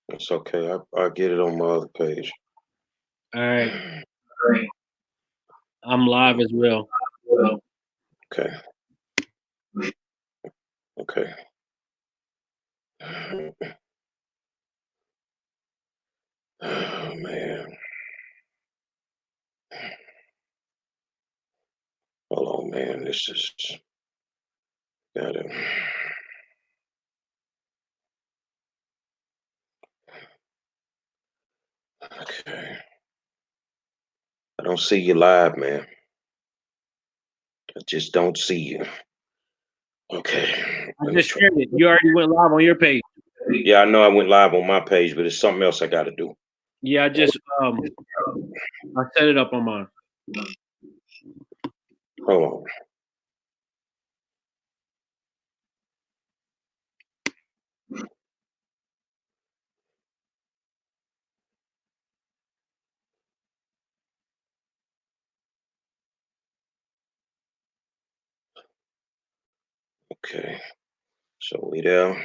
It's okay. I'll get it on my other page. All right. I'm live as well. Okay. Okay. Oh man. Hold on, man. This is got it. Okay. I don't see you live, man. I just don't see you. Okay. I just shared it. You already went live on your page. Yeah, I know I went live on my page, but it's something else I got to do. Yeah, I just I set it up on mine. Hold on. Okay. So we there.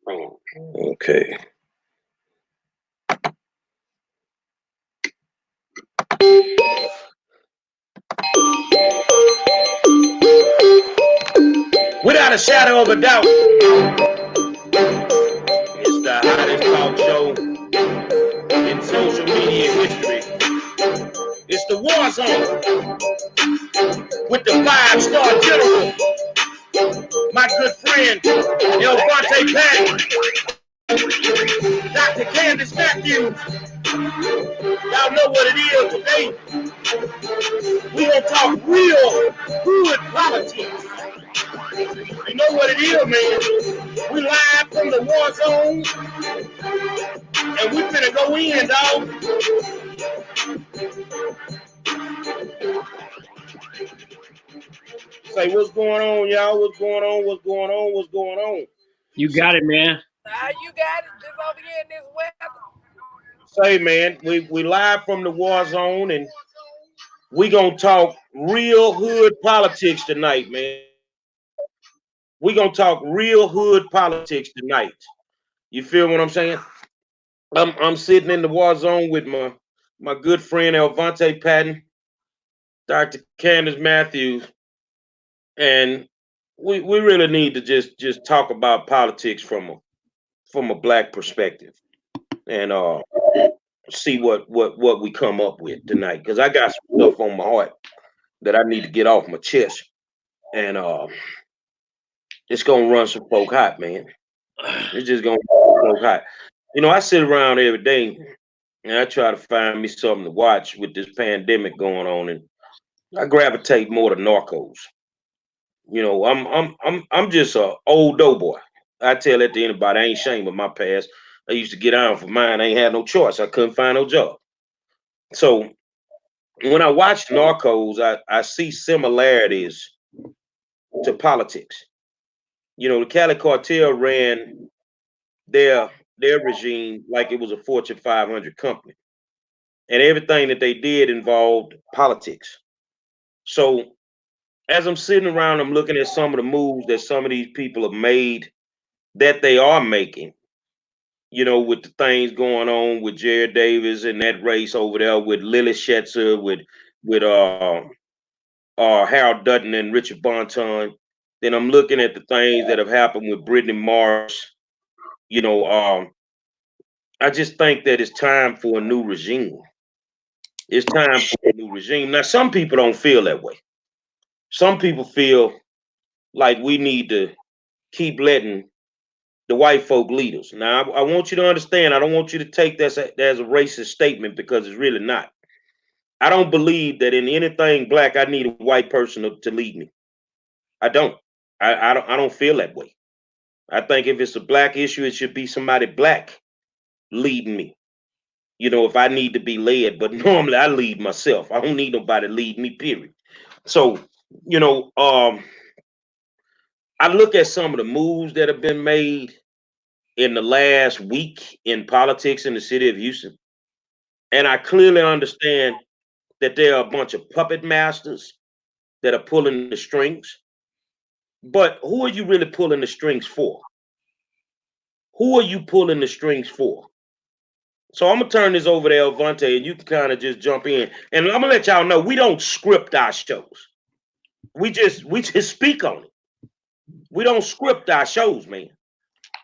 Okay. Without a shadow of a doubt, it's the hottest talk show in social media history. It's the War Zone with the 5-star general, my good friend, Elvante Patton, Dr. Candace Matthews. Y'all know what it is today. We gonna talk real good politics. You know what it is, man. We live from the War Zone, and we finna go in, dog. Say, what's going on, y'all? What's going on? What's going on? What's going on? You got it, man. You got it. Just over here in this weather. Say, man, we live from the War Zone, and we gonna talk real hood politics tonight, man. We gonna talk real hood politics tonight. You feel what I'm saying? I'm sitting in the War Zone with my good friend Elvante Patton, Dr. Candace Matthews, and we really need to just talk about politics from a black perspective, and see what we come up with tonight, because I got some stuff on my heart that I need to get off my chest, and it's gonna run some folk hot, man. It's just gonna run some folk hot. You know, I sit around every day and I try to find me something to watch with this pandemic going on, and I gravitate more to Narcos. You know, I'm just a old doughboy. I tell that to anybody. I ain't ashamed of my past. I used to get on for mine. I ain't had no choice. I couldn't find no job. So when I watch Narcos, I see similarities to politics. You know, the Cali cartel ran their their regime like it was a Fortune 500 company, and everything that they did involved politics. So as I'm sitting around, I'm looking at some of the moves that some of these people have made, that they are making. You know, with the things going on with Jared Davis and that race over there with Lily Shetzer, with Harold Dutton and Richard Bonton. Then I'm looking at the things that have happened with Brittany Morris. You know, I just think that it's time for a new regime. It's time for a new regime. Now, some people don't feel that way. Some people feel like we need to keep letting the white folk lead us. Now, I want you to understand. I don't want you to take that as a racist statement, because it's really not. I don't believe that in anything black I need a white person to lead me. I don't. I don't feel that way. I think if it's a black issue, it should be somebody black leading me. You know, if I need to be led, but normally I lead myself. I don't need nobody to lead me, period. So, you know, I look at some of the moves that have been made in the last week in politics in the city of Houston, and I clearly understand that there are a bunch of puppet masters that are pulling the strings. But who are you really pulling the strings for? Who are you pulling the strings for? So I'm gonna turn this over to Elvante, and you can kind of just jump in. And I'm gonna let y'all know we don't script our shows. We just speak on it. We don't script our shows, man.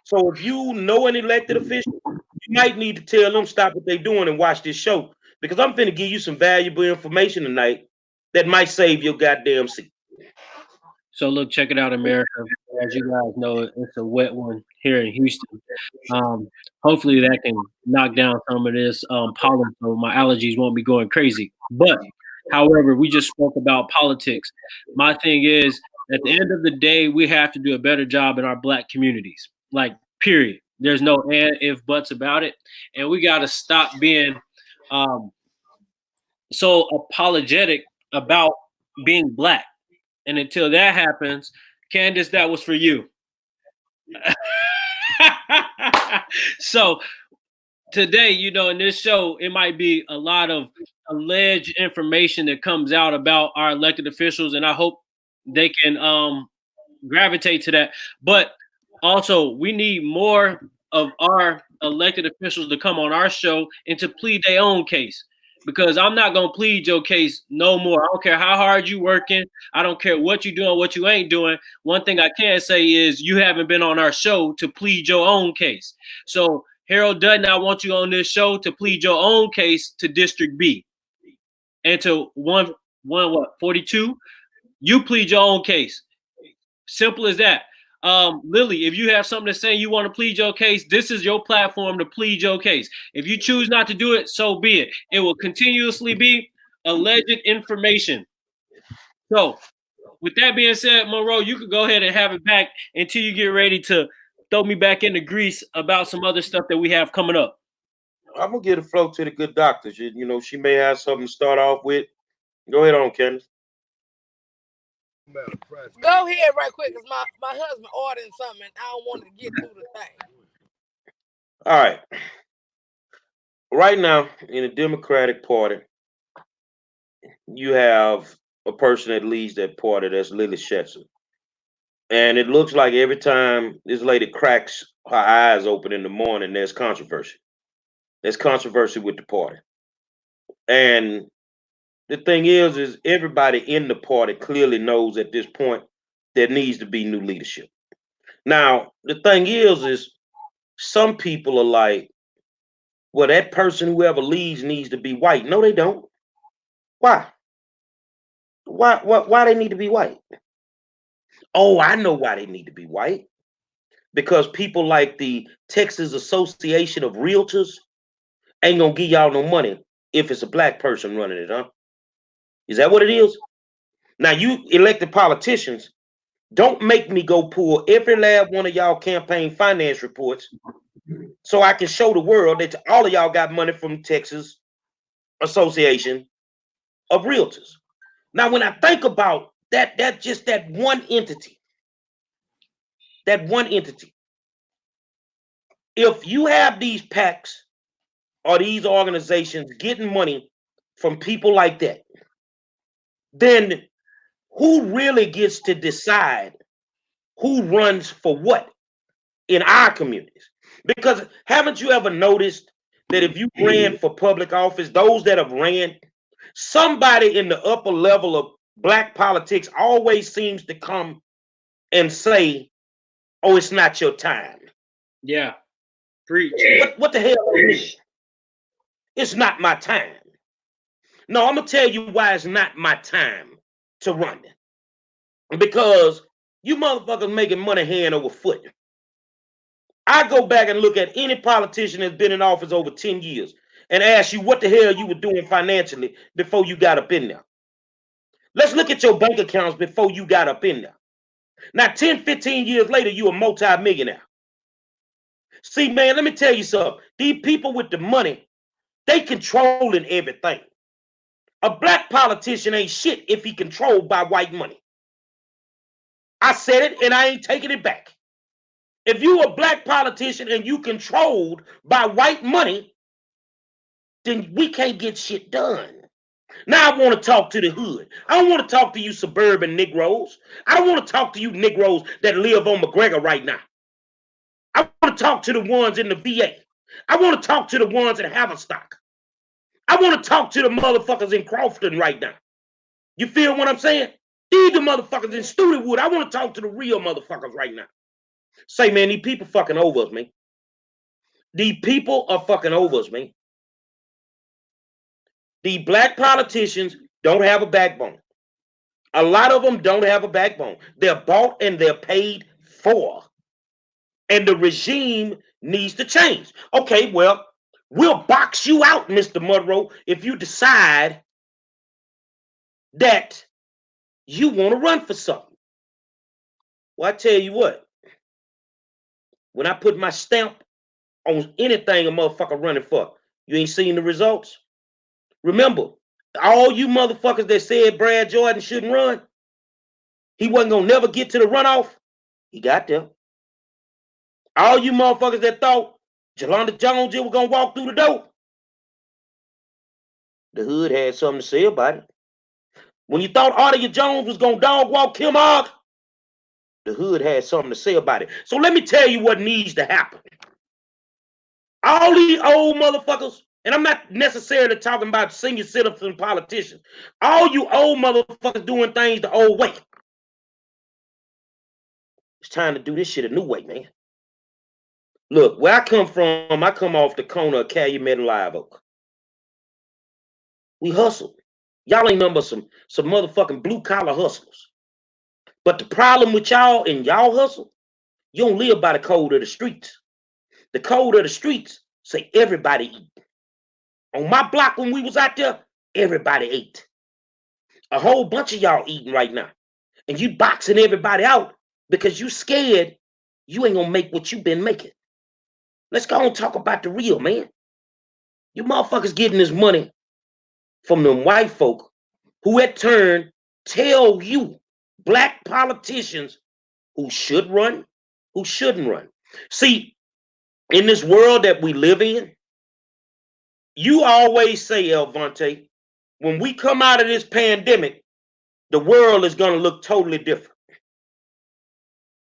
So if you know an elected official, you might need to tell them stop what they're doing and watch this show, because I'm finna give you some valuable information tonight that might save your goddamn seat. So look, check it out, America. As you guys know, it's a wet one here in Houston. Hopefully that can knock down some of this pollen so my allergies won't be going crazy. But however, we just spoke about politics. My thing is, at the end of the day, we have to do a better job in our Black communities. Like, period. There's no and, if, buts about it. And we got to stop being so apologetic about being Black. And until that happens, Candace, that was for you. So today, in this show, it might be a lot of alleged information that comes out about our elected officials, and I hope they can gravitate to that. But also, we need more of our elected officials to come on our show and to plead their own case. Because I'm not going to plead your case no more. I don't care how hard you working. I don't care what you're doing, what you ain't doing. One thing I can say is you haven't been on our show to plead your own case. So Harold Dutton, I want you on this show to plead your own case to District B. And to 42, you plead your own case. Simple as that. Lily, if you have something to say, you want to plead your case, this is your platform to plead your case. If you choose not to do it, so be it. It will continuously be alleged information. So with that being said, Monroe, you could go ahead and have it back until you get ready to throw me back into grease about some other stuff that we have coming up. I'm going to give the flow to the good doctor. She may have something to start off with. Go ahead on, Candace. Go ahead right quick, because my husband ordering something and I don't want to get through the thing. All right. Right now, in the Democratic Party, you have a person that leads that party, that's Lily Shetzer. And it looks like every time this lady cracks her eyes open in the morning, there's controversy. There's controversy with the party. And the thing is everybody in the party clearly knows at this point there needs to be new leadership. Now, the thing is some people are like, well, that person, whoever leads, needs to be white. No, they don't. Why? Why they need to be white? Oh, I know why they need to be white. Because people like the Texas Association of Realtors ain't gonna give y'all no money if it's a black person running it, huh? Is that what it is? Now, you elected politicians, don't make me go pull every last one of y'all campaign finance reports so I can show the world that all of y'all got money from Texas Association of Realtors. Now, when I think about that just that one entity, if you have these PACs or these organizations getting money from people like that, then who really gets to decide who runs for what in our communities? Because haven't you ever noticed that if you ran for public office, those that have ran, somebody in the upper level of black politics always seems to come and say, oh, it's not your time. Yeah. Preach. What the hell is it? It's not my time. No, I'm going to tell you why it's not my time to run it. Because you motherfuckers making money hand over foot. I go back and look at any politician that's been in office over 10 years and ask you what the hell you were doing financially before you got up in there. Let's look at your bank accounts before you got up in there. Now, 10, 15 years later, you a multi-millionaire. See, man, let me tell you something. These people with the money, they controlling everything. A black politician ain't shit if he controlled by white money. I said it and I ain't taking it back. If you a black politician and you controlled by white money, then we can't get shit done. Now I want to talk to the hood. I don't want to talk to you suburban Negroes. I don't want to talk to you Negroes that live on McGregor right now. I want to talk to the ones in the VA. I want to talk to the ones in Haverstock. I want to talk to the motherfuckers in Crofton right now. You feel what I'm saying? These the motherfuckers in Studewood. I want to talk to the real motherfuckers right now. Say, man, these people fucking over us, man. These people are fucking over us, man. The black politicians don't have a backbone. A lot of them don't have a backbone. They're bought and they're paid for. And the regime needs to change. Okay, well, we'll box you out, Mr. Monroe, if you decide that you want to run for something. Well, I tell you what, when I put my stamp on anything a motherfucker running for, you ain't seen the results? Remember, all you motherfuckers that said Brad Jordan shouldn't run, he wasn't gonna never get to the runoff, he got there. All you motherfuckers that thought Jelonda Jones was gonna walk through the door, the hood had something to say about it. When you thought Ardea Jones was gonna dog walk Kim Ogg, the hood had something to say about it. So let me tell you what needs to happen. All these old motherfuckers, and I'm not necessarily talking about senior citizen politicians, all you old motherfuckers doing things the old way. It's time to do this shit a new way, man. Look, where I come from, I come off the corner of Calumet and Live Oak. We hustle. Y'all ain't number some motherfucking blue collar hustlers. But the problem with y'all and y'all hustle, you don't live by the code of the streets. The code of the streets say everybody eat. On my block when we was out there, everybody ate. A whole bunch of y'all eating right now. And you boxing everybody out because you scared you ain't gonna make what you been making. Let's go and talk about the real, man. You motherfuckers getting this money from them white folk who at turn tell you black politicians who should run, who shouldn't run. See, in this world that we live in, you always say, Elvante, when we come out of this pandemic, the world is going to look totally different.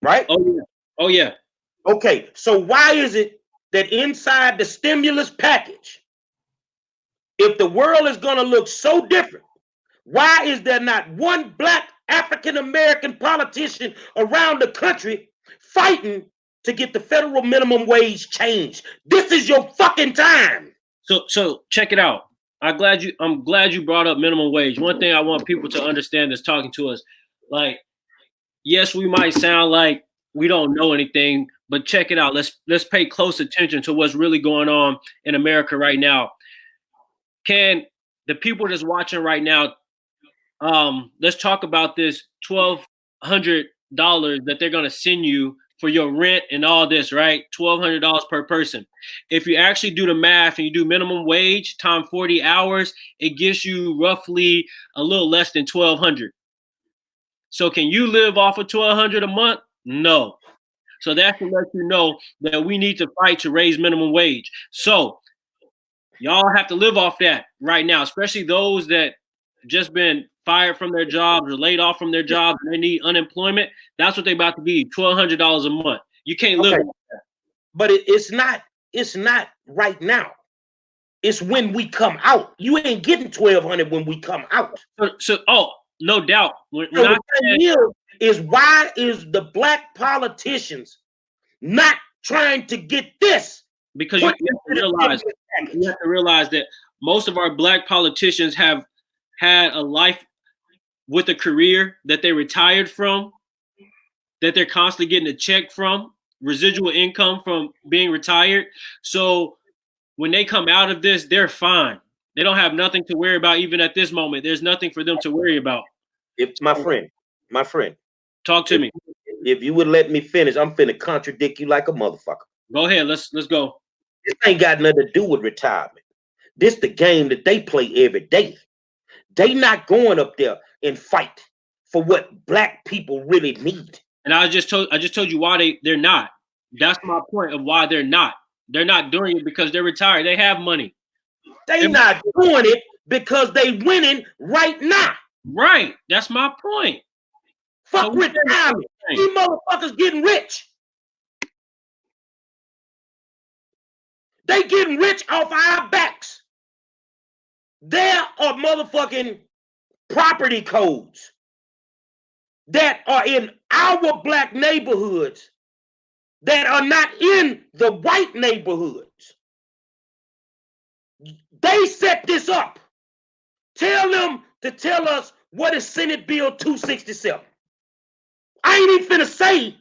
Right? Oh, yeah. Oh, yeah. Okay, so why is it that inside the stimulus package, if the world is going to look so different, why is there not one black African-American politician around the country fighting to get the federal minimum wage changed? This is your fucking time. So check it out. I'm glad you brought up minimum wage. One thing I want people to understand that's talking to us, like, yes, we might sound like we don't know anything, but check it out. Let's pay close attention to what's really going on in America right now. Can the people that's watching right now, let's talk about this $1,200 that they're going to send you for your rent and all this, right? $1,200 per person. If you actually do the math and you do minimum wage times 40 hours, it gives you roughly a little less than $1,200. So can you live off of $1,200 a month? No. So that's to let you know that we need to fight to raise minimum wage. So y'all have to live off that right now, especially those that just been fired from their jobs or laid off from their jobs and they need unemployment. That's what they about to be, $1,200 a month. You can't live off that. But it's not right now. It's when we come out. You ain't getting $1,200 when we come out. So no doubt. When so the thing is, why is the black politicians not trying to get this? Because you have to realize that most of our black politicians have had a life with a career that they retired from, that they're constantly getting a check from, residual income from being retired. So when they come out of this, they're fine. They don't have nothing to worry about even at this moment. There's nothing for them to worry about. My friend. Talk to me. If you would let me finish, I'm finna contradict you like a motherfucker. Go ahead. Let's go. This ain't got nothing to do with retirement. This the game that they play every day. They not going up there and fight for what black people really need. And I just told you why they're not. That's my point of why they're not. They're not doing it because they're retired. They have money. They not doing it because they winning right now. Right. That's my point. Fuck retirement. These motherfuckers getting rich. They getting rich off our backs. There are motherfucking property codes that are in our black neighborhoods that are not in the white neighborhoods. They set this up. Tell them to tell us what is Senate Bill 267. I ain't even finna say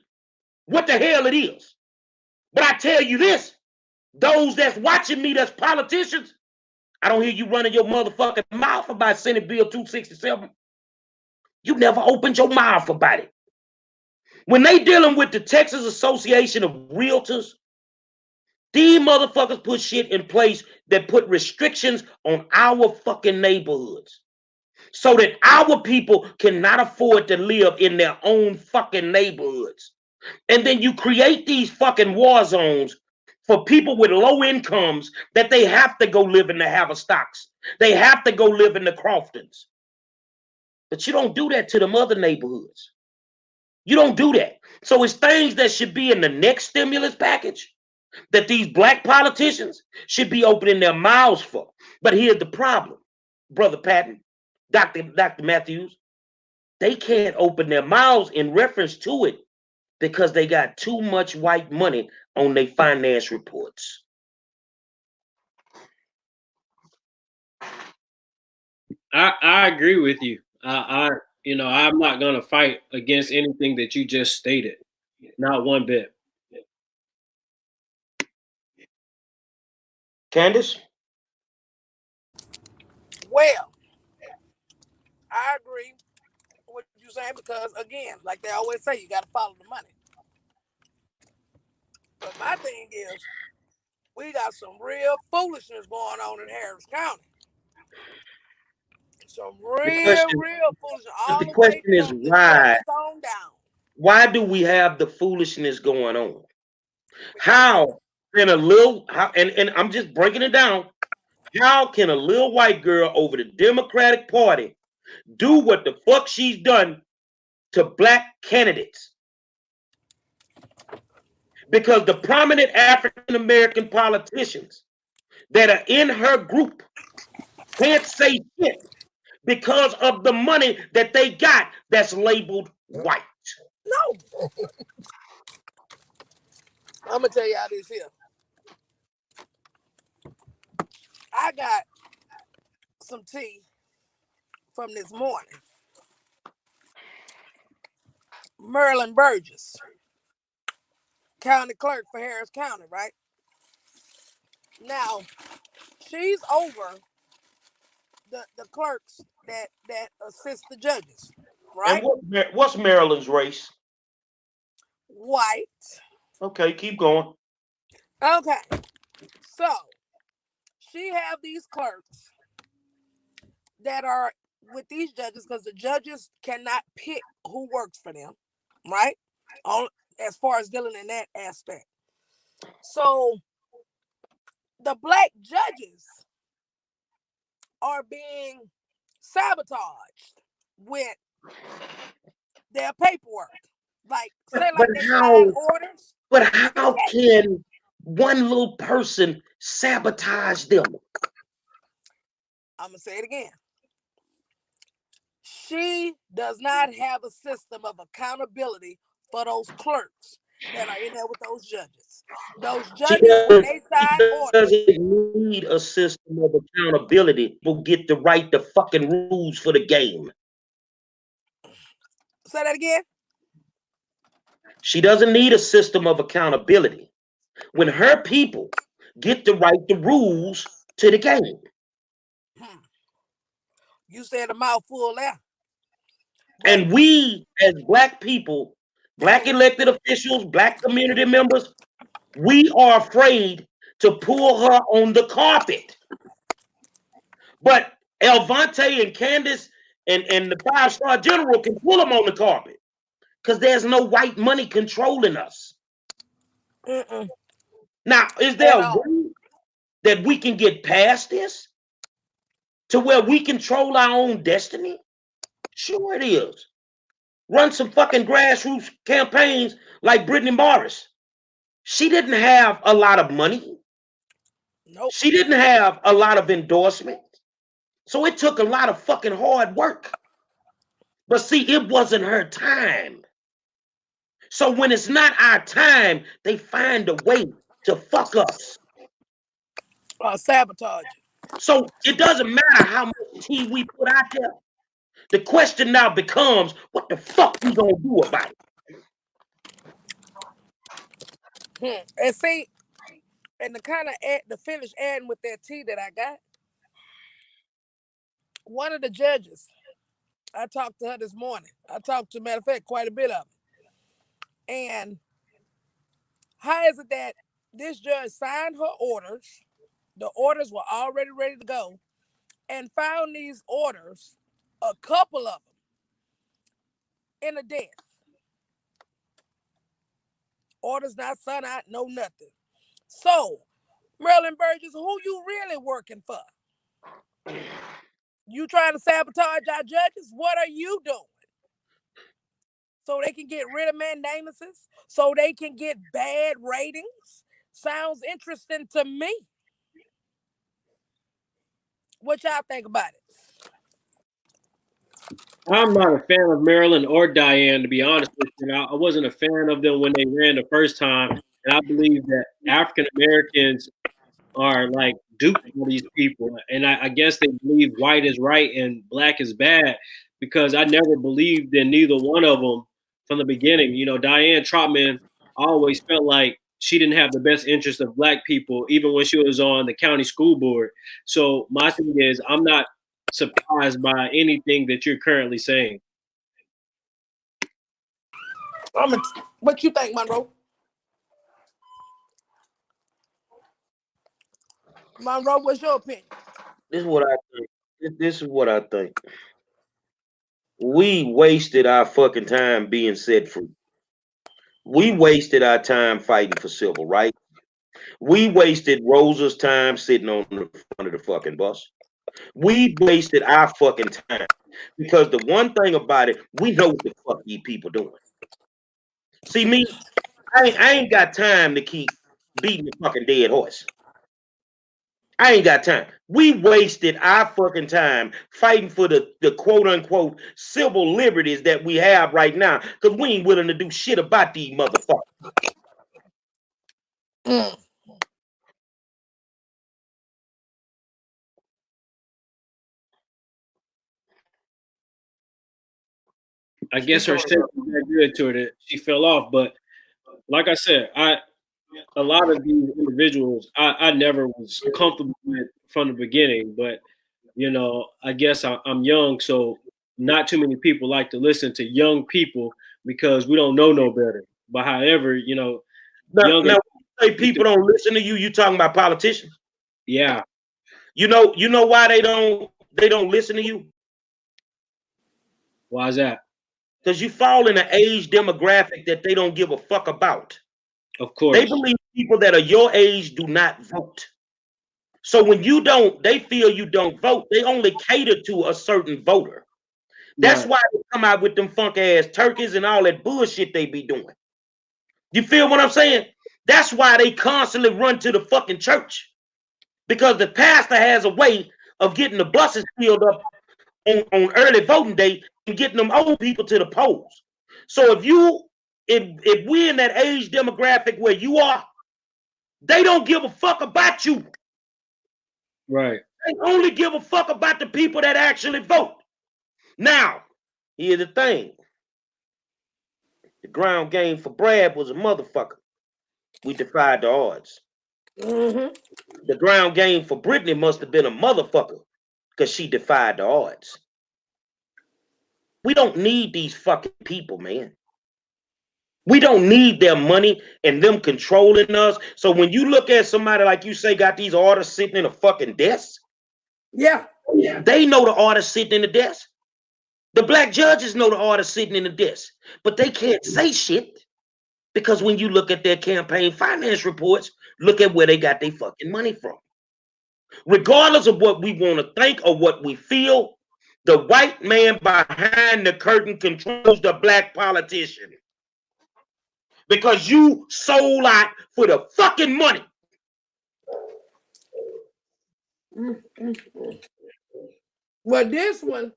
what the hell it is. But I tell you this, those that's watching me that's politicians, I don't hear you running your motherfucking mouth about Senate Bill 267. You never opened your mouth about it. When they dealing with the Texas Association of Realtors, these motherfuckers put shit in place that put restrictions on our fucking neighborhoods so that our people cannot afford to live in their own fucking neighborhoods. And then you create these fucking war zones for people with low incomes that they have to go live in the Haverstocks. They have to go live in the Croftons. But you don't do that to them other neighborhoods. You don't do that. So it's things that should be in the next stimulus package that these black politicians should be opening their mouths for. But here's the problem, Brother Patton, Dr. Matthews. They can't open their mouths in reference to it because they got too much white money on their finance reports. I agree with you. I'm not gonna fight against anything that you just stated. Not one bit. Candace? Well, I agree with what you're saying because, again, like they always say, you got to follow the money. But my thing is, we got some real foolishness going on in Harris County. Some real foolishness. All The question is why? Down. Why do we have the foolishness going on? How can a little, and I'm just breaking it down, how can a little white girl over the Democratic Party do what the fuck she's done to black candidates? Because the prominent African American politicians that are in her group can't say shit because of the money that they got that's labeled white. No. I'm gonna tell y'all this here. I got some tea from this morning. Marilyn Burgess, county clerk for Harris County, right? Now, she's over the clerks that assist the judges, right? And what's Maryland's race? White. Okay, keep going. Okay, so she have these clerks that are with these judges because the judges cannot pick who works for them, right? As far as dealing in that aspect. So the black judges are being sabotaged with their paperwork. Like, say like they sign orders. But how can one little person sabotage them? I'm going to say it again. She does not have a system of accountability for those clerks that are in there with those judges. Those judges, when they sign orders, doesn't need a system of accountability to get to write the fucking rules for the game. Say that again. She doesn't need a system of accountability. When her people get to write the rules to the game. You said a mouthful there. And we, as black people, black elected officials, black community members, we are afraid to pull her on the carpet. But Elvante and Candace and the 5-star general can pull them on the carpet. because there's no white money controlling us. Now, is there a way that we can get past this to where we control our own destiny? Sure it is. Run some fucking grassroots campaigns like Brittany Morris. She didn't have a lot of money. Nope. She didn't have a lot of endorsement. So it took a lot of fucking hard work. But see, it wasn't her time. So when it's not our time, they find a way to fuck us. Sabotage. So it doesn't matter how much tea we put out there. The question now becomes, what the fuck we gonna do about it? And see, and to finish adding with that tea that I got, one of the judges, I talked to her this morning. I talked to, matter of fact, quite a bit of them. And how is it that this judge signed her orders? The orders were already ready to go, and found these orders, a couple of them, in a desk. Orders not sent out, no nothing. So, Marilyn Burgess, who you really working for? You trying to sabotage our judges? What are you doing? So they can get rid of mandamuses? So they can get bad ratings? Sounds interesting to me. What y'all think about it? I'm not a fan of Marilyn or Diane, to be honest with you. I wasn't a fan of them when they ran the first time. And I believe that African Americans are like duped by these people. And I guess they believe white is right and black is bad, because I never believed in neither one of them from the beginning. You know, Diane Trotman always felt like she didn't have the best interest of black people, even when she was on the county school board. So my thing is, I'm not surprised by anything that you're currently saying. What you think, Monroe? Monroe, what's your opinion? This is what I think. This is what I think. We wasted our fucking time being set free. We wasted our time fighting for civil rights. We wasted Rosa's time sitting on the front of the fucking bus. We wasted our fucking time, because the one thing about it, we know what the fuck these people doing. See me, I ain't got time to keep beating the fucking dead horse. I ain't got time. We wasted our fucking time fighting for the quote unquote civil liberties that we have right now, because we ain't willing to do shit about these motherfuckers. I guess her shit was that good to her that she fell off. But like I said, a lot of these individuals I never was comfortable with from the beginning. But you know, I guess I'm young, so not too many people like to listen to young people because we don't know no better. But however, you know, now say people don't listen to you. You talking about politicians? Yeah. You know why they don't listen to you? Why is that? Because you fall in an age demographic that they don't give a fuck about. Of course. They believe people that are your age do not vote. So when you don't, they feel you don't vote. They only cater to a certain voter. That's why they come out with them funk ass turkeys and all that bullshit they be doing. You feel what I'm saying? That's why they constantly run to the fucking church. Because the pastor has a way of getting the buses filled up on early voting day and getting them old people to the polls. So if we're in that age demographic where you are, they don't give a fuck about you. Right. They only give a fuck about the people that actually vote. Now, here's the thing. The ground game for Brad was a motherfucker. We defied the odds. The ground game for Brittany must have been a motherfucker, because she defied the odds. We don't need these fucking people, man. We don't need their money and them controlling us. So when you look at somebody like you say got these orders sitting in a fucking desk, yeah, they know the orders sitting in the desk. The black judges know the art of sitting in the desk, but they can't say shit because when you look at their campaign finance reports, look at where they got their fucking money from. Regardless of what we want to think or what we feel, the white man behind the curtain controls the black politician. Because you sold out for the fucking money. Well, this one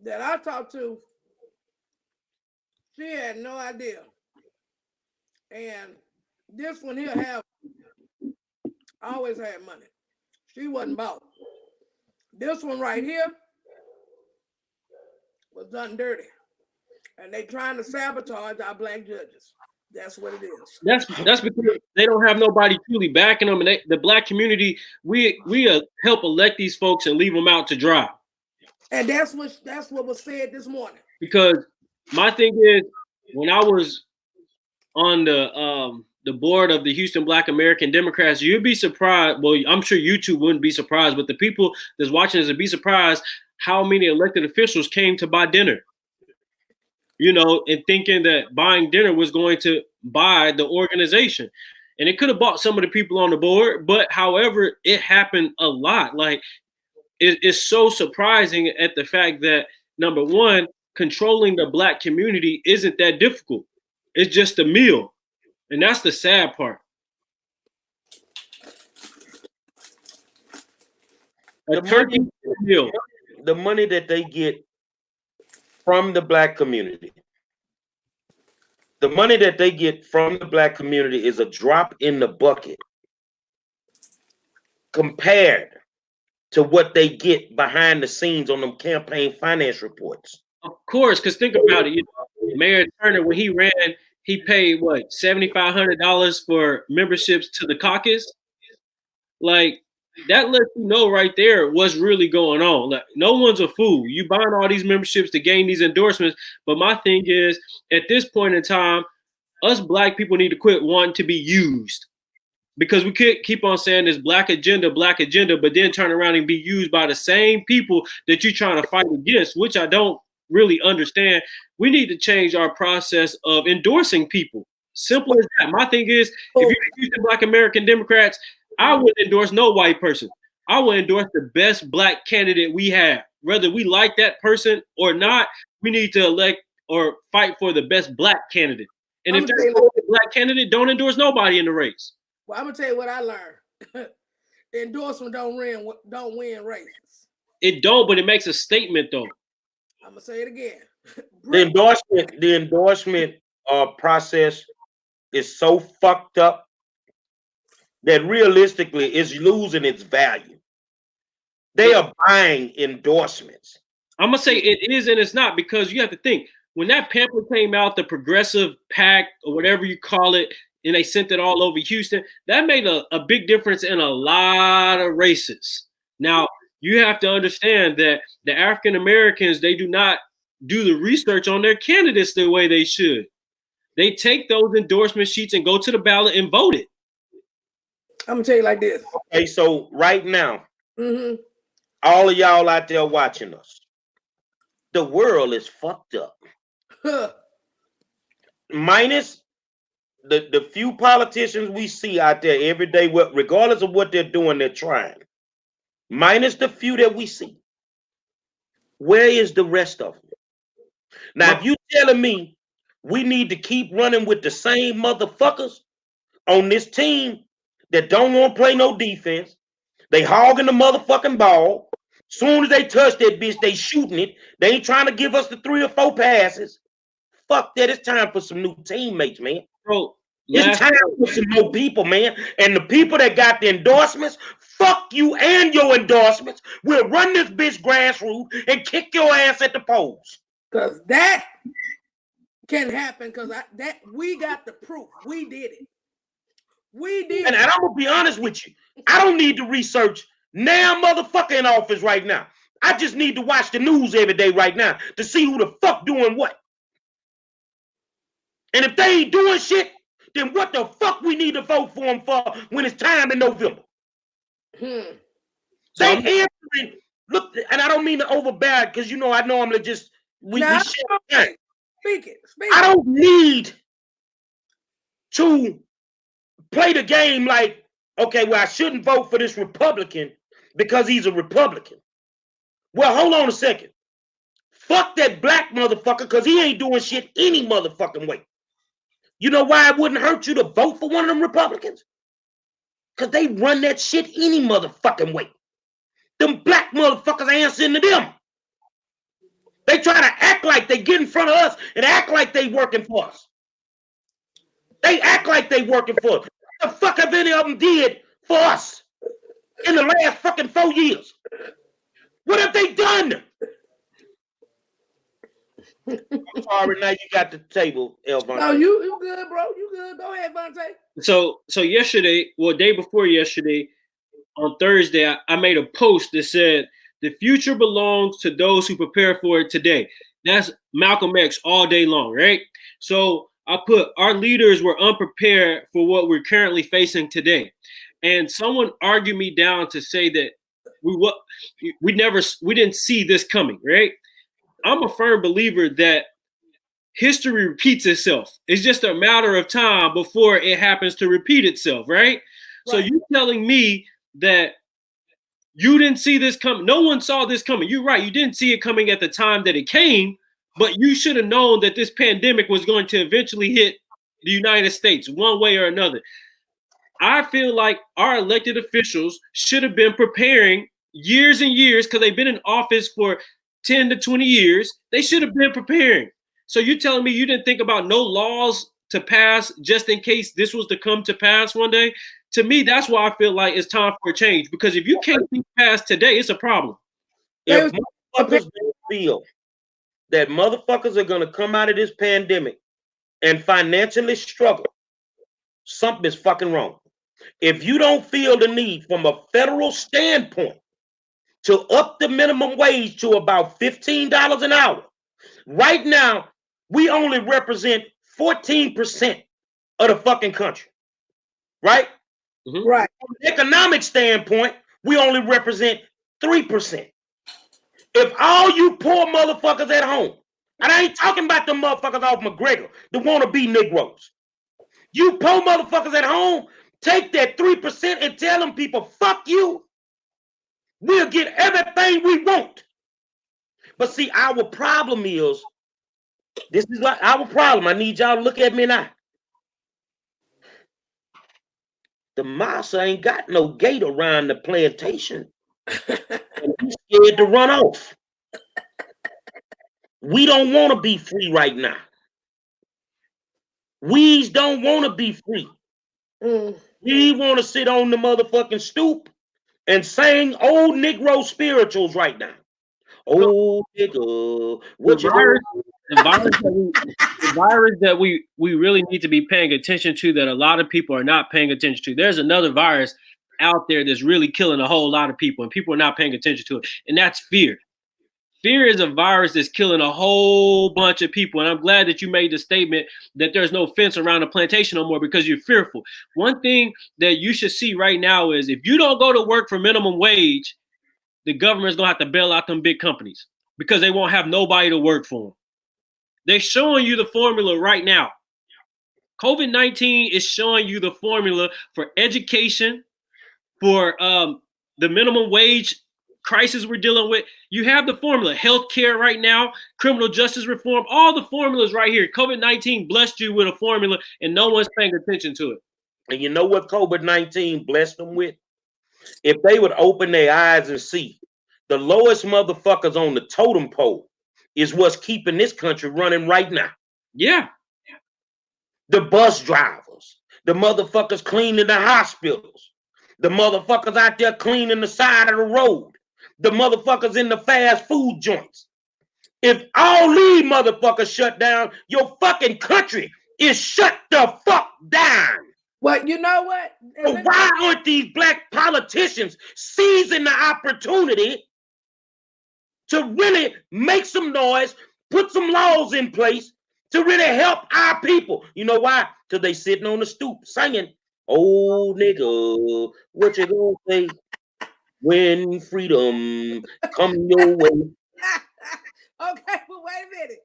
that I talked to, she had no idea. And this one here always had money. She wasn't bought. This one right here was done dirty. And they trying to sabotage our black judges. That's what it is. That's because they don't have nobody truly backing them, and the black community, we help elect these folks and leave them out to dry. And that's what was said this morning. Because my thing is, when I was on the board of the Houston Black American Democrats, you'd be surprised. Well, I'm sure you two wouldn't be surprised, but the people that's watching this would be surprised how many elected officials came to buy dinner. You know, and thinking that buying dinner was going to buy the organization. And it could have bought some of the people on the board, but however, it happened a lot. Like, it's so surprising at the fact that, number one, controlling the black community isn't that difficult. It's just a meal. And that's the sad part. A turkey meal. The money that they get from the black community. The money that they get from the black community is a drop in the bucket compared to what they get behind the scenes on them campaign finance reports. Of course, because think about it. You know, Mayor Turner, when he ran, he paid what, $7,500 for memberships to the caucus. Like, that lets you know right there what's really going on. Like, no one's a fool. You buying all these memberships to gain these endorsements. But my thing is, at this point in time, us black people need to quit wanting to be used. Because we can't keep on saying this black agenda, but then turn around and be used by the same people that you're trying to fight against, which I don't really understand. We need to change our process of endorsing people. Simple as that. My thing is, if you're Houston Black American Democrats, I wouldn't endorse no white person. I would endorse the best black candidate we have. Whether we like that person or not, we need to elect or fight for the best black candidate. And if there's no black candidate, don't endorse nobody in the race. Well, I'm gonna tell you what I learned. Endorsement don't win races. It don't, but it makes a statement though. I'm gonna say it again. The endorsement process is so fucked up that realistically it's losing its value. They are buying endorsements. I'm gonna say it is and it's not, because you have to think, when that pamphlet came out, the Progressive Pact or whatever you call it, and they sent it all over Houston, that made a big difference in a lot of races. Now, you have to understand that the African Americans, they do not do the research on their candidates the way they should. They take those endorsement sheets and go to the ballot and vote it. I'm gonna tell you like this. Okay, so right now, all of y'all out there watching us, the world is fucked up. Minus the few politicians we see out there every day, regardless of what they're doing, they're trying. Minus the few that we see. Where is the rest of them? Now, if you telling me we need to keep running with the same motherfuckers on this team that don't want to play no defense, they hogging the motherfucking ball. Soon as they touch that bitch, they shooting it. They ain't trying to give us the 3 or 4 passes. Fuck that. It's time for some new teammates, man. Bro, it's time for some more people, man. And the people that got the endorsements, fuck you and your endorsements. We'll run this bitch grassroots and kick your ass at the polls. Because that can happen, because that we got the proof. We did it. We did. And I'm going to be honest with you. I don't need to research now motherfucker in office right now. I just need to watch the news every day right now to see who the fuck doing what. And if they ain't doing shit, then what the fuck we need to vote for them for when it's time in November? They answering Look, and I don't mean to overbear because you know I know I'm gonna just we share. Speak it. I don't need to play the game like, okay, well, I shouldn't vote for this Republican because he's a Republican. Well, hold on a second. Fuck that black motherfucker because he ain't doing shit any motherfucking way. You know why it wouldn't hurt you to vote for one of them Republicans? Because they run that shit any motherfucking way. Them black motherfuckers answering to them. They try to act like they get in front of us and act like they working for us. They act like they working for us. What the fuck have any of them did for us in the last fucking 4 years? What have they done? I'm sorry, now you got the table, Elvon. No, you good, bro. You good. Go ahead, Vontae. So yesterday, day before yesterday, on Thursday, I made a post that said, "The future belongs to those who prepare for it today." That's Malcolm X all day long, right? So I put, our leaders were unprepared for what we're currently facing today. And someone argued me down to say that we didn't see this coming, right? I'm a firm believer that history repeats itself. It's just a matter of time before it happens to repeat itself, right? So you're telling me that you didn't see this coming. No one saw this coming. You're right. You didn't see it coming at the time that it came, but you should have known that this pandemic was going to eventually hit the United States one way or another. I feel like our elected officials should have been preparing years and years because they've been in office for 10 to 20 years. They should have been preparing. So you're telling me you didn't think about no laws to pass just in case this was to come to pass one day? To me, that's why I feel like it's time for a change. Because if you can't think past today, it's a problem. If motherfuckers feel that motherfuckers are going to come out of this pandemic and financially struggle, something is fucking wrong. If you don't feel the need from a federal standpoint to up the minimum wage to about $15 an hour, right now, we only represent 14% of the fucking country, right? Mm-hmm. Right. From an economic standpoint, we only represent 3%. If all you poor motherfuckers at home, and I ain't talking about the motherfuckers off McGregor, the wannabe Negroes. You poor motherfuckers at home, take that 3% and tell them people, fuck you. We'll get everything we want. But see, our problem is, this is like our problem. I need y'all to look at me now. The massa ain't got no gate around the plantation. And he's scared to run off. We don't want to be free right now. We don't want to be free. We want to sit on the motherfucking stoop and sing old Negro spirituals right now. Oh, nigga, what the virus that we really need to be paying attention to, that a lot of people are not paying attention to. There's another virus out there that's really killing a whole lot of people, and people are not paying attention to it, and that's fear. Fear is a virus that's killing a whole bunch of people, and I'm glad that you made the statement that there's no fence around the plantation no more because you're fearful. One thing that you should see right now is if you don't go to work for minimum wage, the government's going to have to bail out them big companies because they won't have nobody to work for them. They're showing you the formula right now. COVID-19 is showing you the formula for education, for the minimum wage crisis we're dealing with. You have the formula. Healthcare right now, criminal justice reform, all the formulas right here. COVID-19 blessed you with a formula and no one's paying attention to it. And you know what COVID-19 blessed them with? If they would open their eyes and see the lowest motherfuckers on the totem pole is what's keeping this country running right now. Yeah. The bus drivers, the motherfuckers cleaning the hospitals, the motherfuckers out there cleaning the side of the road, the motherfuckers in the fast food joints. If all these motherfuckers shut down, your fucking country is shut the fuck down. Well, you know what? So why aren't these black politicians seizing the opportunity to really make some noise, put some laws in place to really help our people? You know why? Because they sitting on the stoop singing, "Oh nigga, what you gonna say? When freedom come your way. Okay, but wait a minute.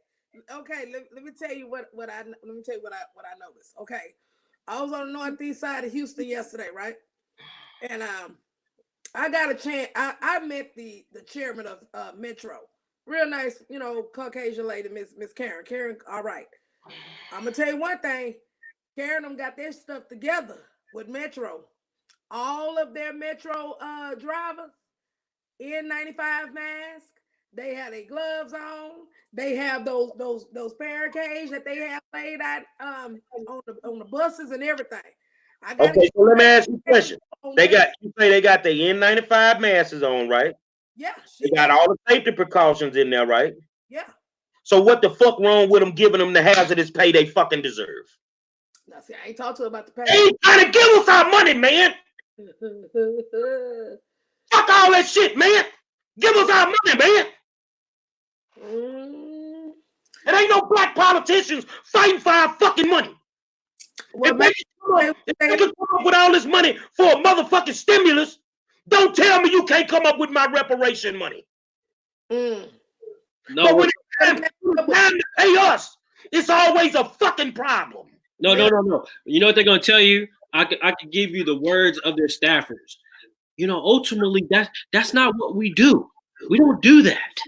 Okay, let me tell you what I noticed. Okay, I was on the northeast side of Houston yesterday, right? And I got a chance. I met the chairman of Metro. Real nice, Caucasian lady, Miss Karen. Karen, all right. I'm gonna tell you one thing. Karen them got their stuff together with Metro. All of their Metro drivers N95 mask. They have their gloves on. They have those barricades that they have laid out on the buses and everything. Okay, so let me ask you a question. You say they got the N95 masks on, right? Yeah, they got all the safety precautions in there, right? Yeah. So what the fuck wrong with them giving them the hazardous pay they fucking deserve? Now, see, I ain't talking to her about the pay. They ain't trying to give us our money, man. Fuck all that shit, man. Give us our money, man. It ain't no black politicians fighting for our fucking money. Well, if they can come up with all this money for a motherfucking stimulus, don't tell me you can't come up with my reparation money. No. But when it's time to pay us, it's always a fucking problem. No. You know what they're gonna tell you? I could give you the words of their staffers. Ultimately, that's not what we do. We don't do that.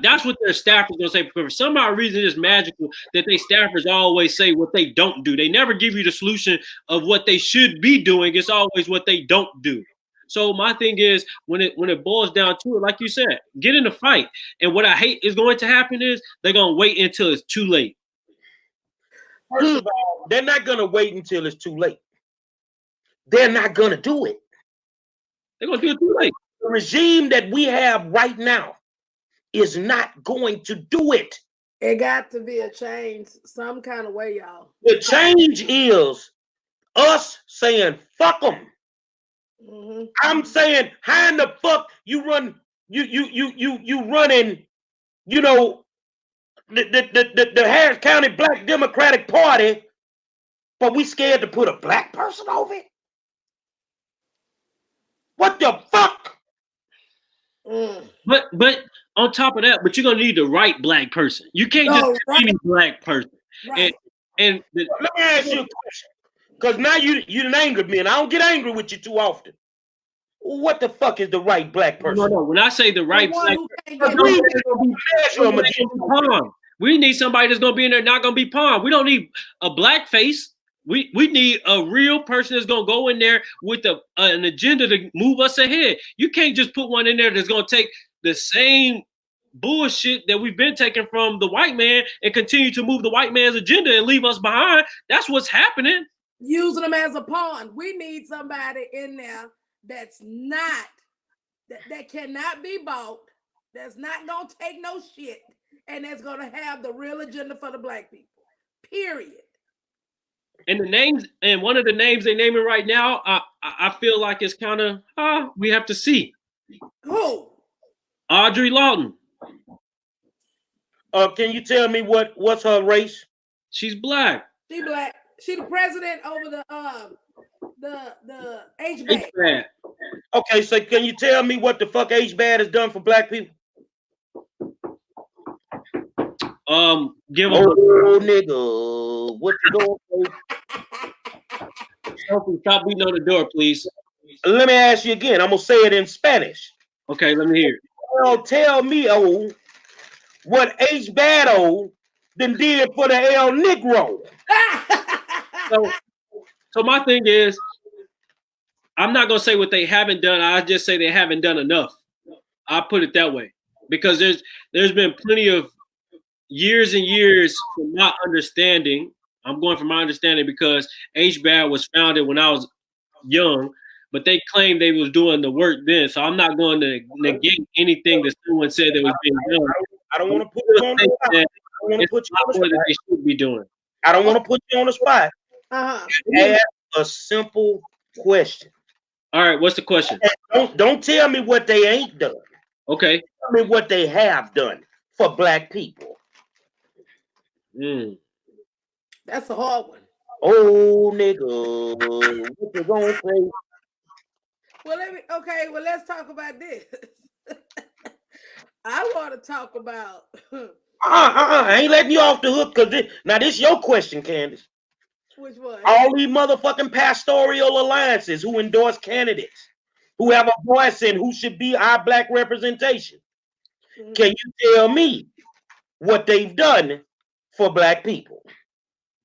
That's what their staffers gonna say. For some odd reason, it's magical that they staffers always say what they don't do. They never give you the solution of what they should be doing. It's always what they don't do. So my thing is, when it boils down to it, like you said, get in the fight. And what I hate is going to happen is they're gonna wait until it's too late. First of all, they're not gonna wait until it's too late. They're not gonna do it. They're gonna do it too late. The regime that we have right now is not going to do it. It got to be a change some kind of way, y'all. The change is us saying fuck them. Mm-hmm. I'm saying, how in the fuck you run? You running? The Harris County Black Democratic Party, but we scared to put a black person over it. What the fuck? But on top of that, but you're gonna need the right black person. You can't just any black person. Right. And let me ask you a question, because now you done angered me, and I don't get angry with you too often. What the fuck is the right black person? No. When I say the right black person, we need somebody that's gonna be in there, not gonna be pawned. We don't need a black face. We need a real person that's gonna go in there with an agenda to move us ahead. You can't just put one in there that's gonna take the same bullshit that we've been taking from the white man and continue to move the white man's agenda and leave us behind. That's what's happening. Using them as a pawn. We need somebody in there that's not that cannot be bought, that's not gonna take no shit, and that's gonna have the real agenda for the black people. Period. And the names, and one of the names they're naming right now, I feel like it's kind of we have to see. Who? Audrey Lawton. Can you tell me what's her race? She's black. She black. She the president over the HBAD. Okay, so can you tell me what the fuck HBAD has done for black people? Give them nigga, what you doing? Stop beating on the door, please. Let me ask you again. I'm gonna say it in Spanish. Okay, let me hear it. Well, tell me, what HBAD then did for the El Negro. So my thing is, I'm not gonna say what they haven't done. I just say they haven't done enough. I'll put it that way, because there's been plenty of years and years from my understanding. I'm going from my understanding because HBAD was founded when I was young, but they claimed they was doing the work then. So I'm not going to negate anything that someone said that was being done. I don't want to put you on the spot. I don't want to put you on the spot. They should be doing. I don't want to put you on the spot. Ask a simple question. All right, what's the question? Don't tell me what they ain't done. Okay. Tell me what they have done for black people. That's a hard one. Oh, nigga, what you gonna say? Well, let's talk about this. I want to talk about. I ain't letting you off the hook because now this your question, Candace. Which one? All these motherfucking pastoral alliances who endorse candidates, who have a voice in who should be our black representation. Mhm. Can you tell me what they've done for black people?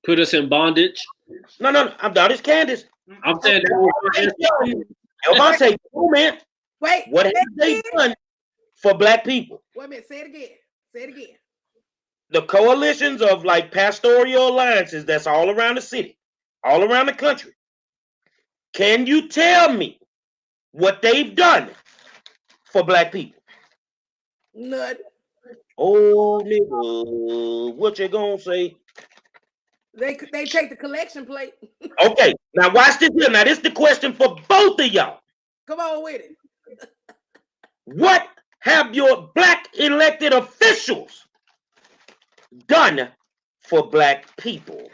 Put us in bondage. No. I'm done. It's Candace. I'm saying that. Elvante, comment. Wait. What have they done for black people? Wait a minute. Say it again. Say it again. The coalitions of like pastoral alliances that's all around the city, all around the country. Can you tell me what they've done for black people? None. Oh, nigga, what you gonna say? They take the collection plate. Okay, now watch this here. Now this is the question for both of y'all. Come on with it. What have your black elected officials done for black people?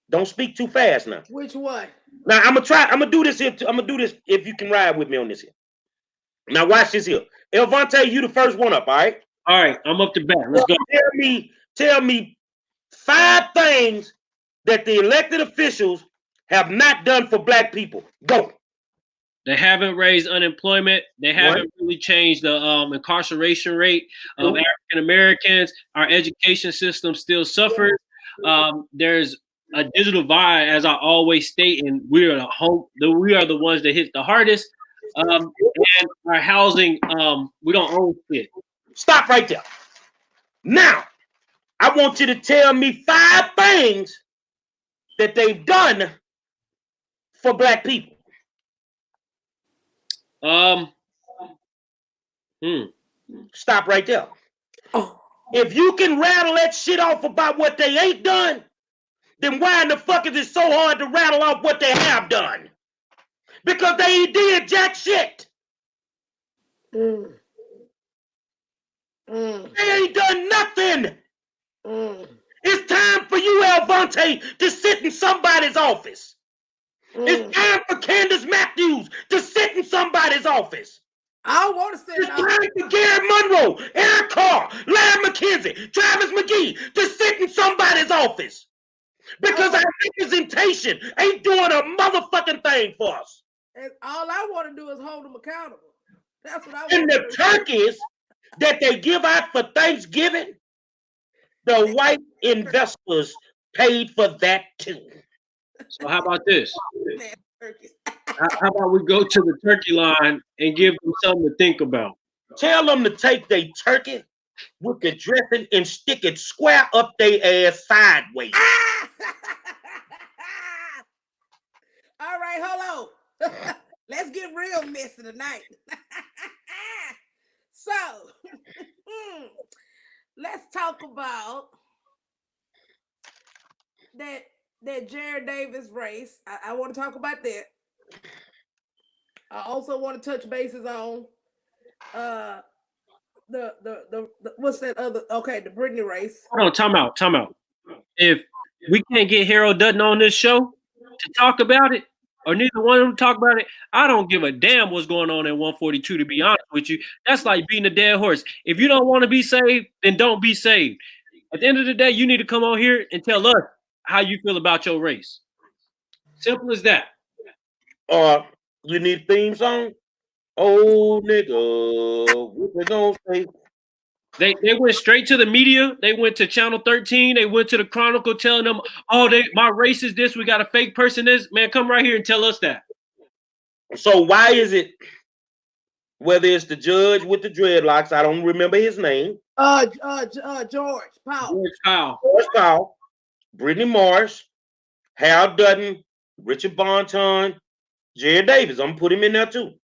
Don't speak too fast now. Which one? Now I'm gonna do this here. I'm gonna do this if you can ride with me on this here. Now watch this here. Elvante, you the first one up, all right? All right, I'm up to bat. Let's go. Tell me 5 things that the elected officials have not done for black people. Go. They haven't raised unemployment. They haven't really changed the incarceration rate of African Americans. Our education system still suffers. There's a digital divide, as I always state, and we are the ones that hit the hardest. And our housing, we don't own shit. Stop right there. Now, I want you to tell me 5 things that they've done for black people. Stop right there. Oh. If you can rattle that shit off about what they ain't done, then why in the fuck is it so hard to rattle off what they have done? Because they ain't did jack shit. They ain't done nothing. It's time for you, Elvante, to sit in somebody's office. It's time for Candace Matthews to sit in somebody's office. I don't want to sit. It's time for Gary Monroe, Eric Carr, Larry McKenzie, Travis McGee to sit in somebody's office. Because our representation ain't doing a motherfucking thing for us. And all I want to do is hold them accountable. That's what I want. And the turkeys that they give out for Thanksgiving, the white investors paid for that too. So how about this? How about we go to the turkey line and give them something to think about? Tell them to take their turkey with the dressing and stick it square up their ass sideways. All right, hold on. Let's get real messy tonight. So, let's talk about that Jared Davis race. I want to talk about that. I also want to touch bases on the what's that other? Okay, the Brittany race. Hold on, time out. If we can't get Harold Dutton on this show to talk about it, or neither one of them talk about it, I don't give a damn what's going on in 142, to be honest with you. That's like beating a dead horse. If you don't want to be saved, then don't be saved. At the end of the day, you need to come on here and tell us how you feel about your race. Simple as that. You need a theme song? Oh, nigga, what they gonna say? They went straight to the media. They went to Channel 13. They went to the Chronicle telling them, oh, my race is this. We got a fake person this. Man, come right here and tell us that. So why is it, whether it's the judge with the dreadlocks, I don't remember his name. George Powell. Brittany Morris, Harold Dutton, Richard Bonton, Jared Davis. I'm gonna put him in there too.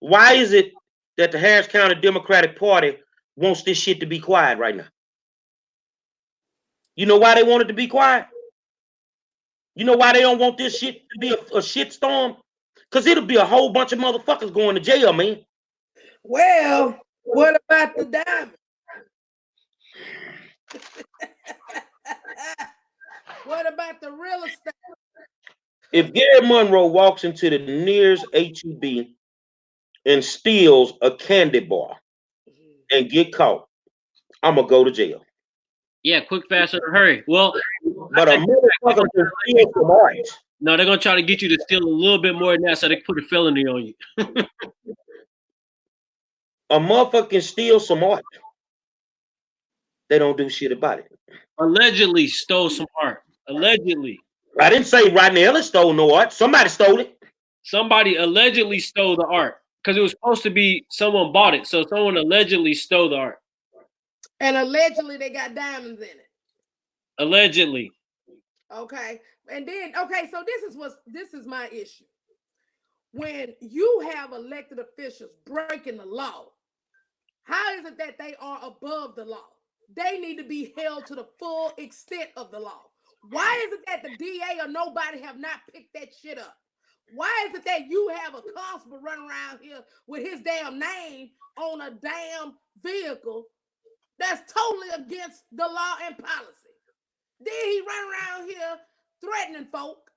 Why is it that the Harris County Democratic Party wants this shit to be quiet right now? You know why they want it to be quiet? You know why they don't want this shit to be a shit storm? Because it'll be a whole bunch of motherfuckers going to jail, man. Well, what about the diamond? What about the real estate? If Gary Monroe walks into the nearest HEB and steals a candy bar and get caught, I'm gonna go to jail. Yeah, quick, fast, and hurry. Well, But a motherfucker can steal some art. no, they're gonna try to get you to steal a little bit more than that, so they can put a felony on you. A motherfucker can steal some art. They don't do shit about it. Allegedly stole some art. Allegedly. I didn't say Rodney Ellis stole no art. Somebody stole it. Somebody allegedly stole the art because it was supposed to be someone bought it. So someone allegedly stole the art. And allegedly they got diamonds in it. Allegedly. Okay. And then, okay, so this is my issue. When you have elected officials breaking the law, how is it that they are above the law? They need to be held to the full extent of the law. Why is it that the DA or nobody have not picked that shit up? Why is it that you have a constable running around here with his damn name on a damn vehicle that's totally against the law and policy? Then he run around here threatening folk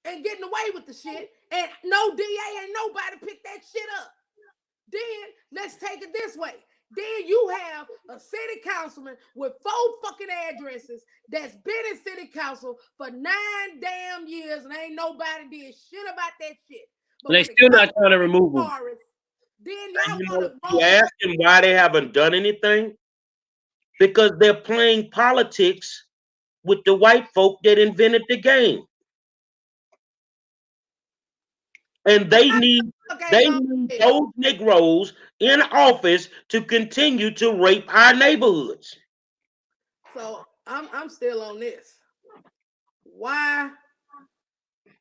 and getting away with the shit, and no DA ain't nobody pick that shit up. Then let's take it this way. Then you have a city councilman with 4 fucking addresses that's been in city council for 9 damn years and ain't nobody did shit about that shit. But they still not trying to remove them. Then y'all want to You ask them why they haven't done anything? Because they're playing politics with the white folk that invented the game. And they need those Negroes in office to continue to rape our neighborhoods. So I'm still on this. Why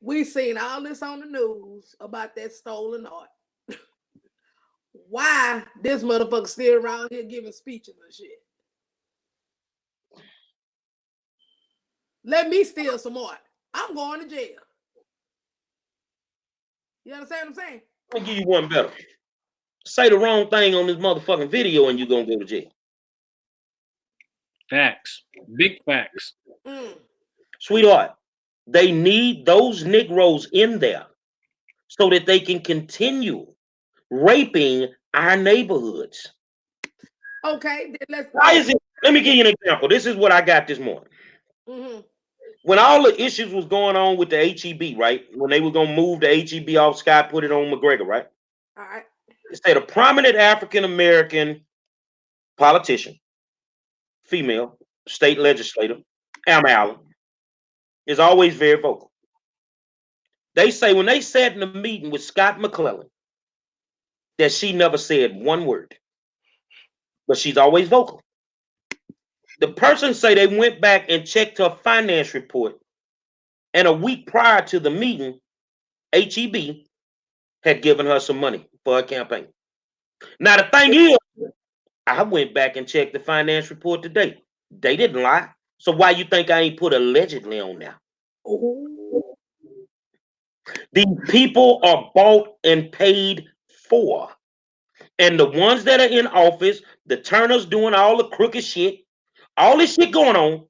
we seen all this on the news about that stolen art? Why this motherfucker still around here giving speeches and shit? Let me steal some art. I'm going to jail. You understand what I'm saying? I'll give you one better. Say the wrong thing on this motherfucking video and you're gonna go to jail. Facts. Big facts. Sweetheart, they need those Negroes in there so that they can continue raping our neighborhoods. Okay, then let's. Why is it? Let me give you an example. This is what I got this morning. When all the issues was going on with the HEB, right? When they were gonna move the HEB off Scott, put it on McGregor, right? All right. It said a prominent African American politician, female, state legislator, Alma Allen, is always very vocal. They say when they sat in a meeting with Scott McClellan, that she never said one word, but she's always vocal. The person say they went back and checked her finance report, and a week prior to the meeting, HEB had given her some money for her campaign. Now the thing is, I went back and checked the finance report today. They didn't lie. So why you think I ain't put allegedly on there? These people are bought and paid for. And the ones that are in office, the Turners doing all the crooked shit, all this shit going on,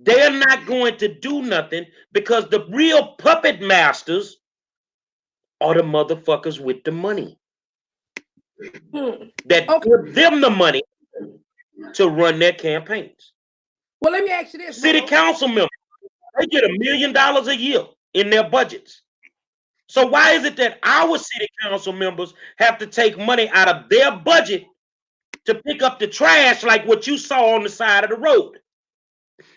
they're not going to do nothing because the real puppet masters are the motherfuckers with the money. That give them the money to run their campaigns. Well, let me ask you this. City council members, they get $1 million a year in their budgets. So why is it that our city council members have to take money out of their budget to pick up the trash like what you saw on the side of the road?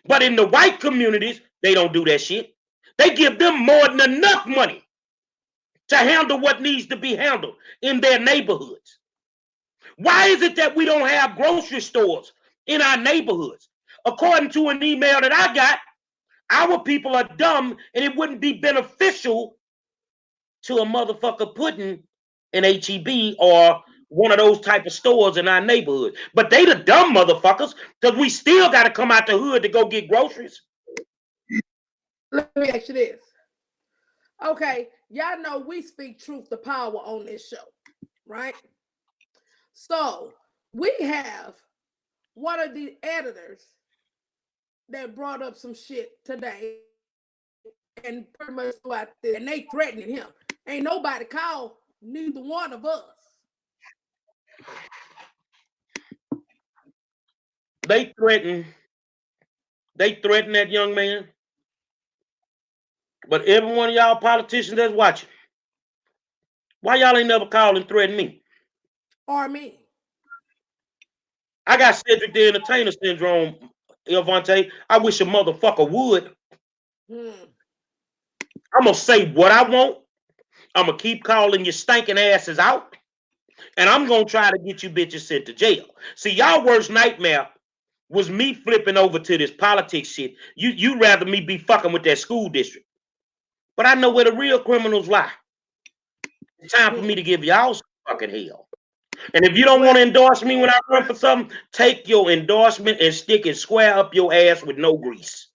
But in the white communities, they don't do that shit. They give them more than enough money to handle what needs to be handled in their neighborhoods. Why is it that we don't have grocery stores in our neighborhoods? According to an email that I got, our people are dumb and it wouldn't be beneficial to a motherfucker putting an HEB or one of those type of stores in our neighborhood. But they the dumb motherfuckers because we still got to come out the hood to go get groceries. Let me ask you this. Okay, y'all know we speak truth to power on this show, right? So we have one of the editors that brought up some shit today, and pretty much go out there, and they threatening him. Ain't nobody called neither one of us. They threaten that young man. But every one of y'all politicians that's watching, why y'all ain't never called and threatened me? Or me. I got Cedric the Entertainer syndrome, Elvante. I wish a motherfucker would. I'm going to say what I want. I'm going to keep calling your stinking asses out. And I'm going to try to get you bitches sent to jail. See, y'all worst nightmare was me flipping over to this politics shit. You rather me be fucking with that school district. But I know where the real criminals lie. It's time for me to give y'all some fucking hell. And if you don't want to endorse me when I run for something, take your endorsement and stick it square up your ass with no grease.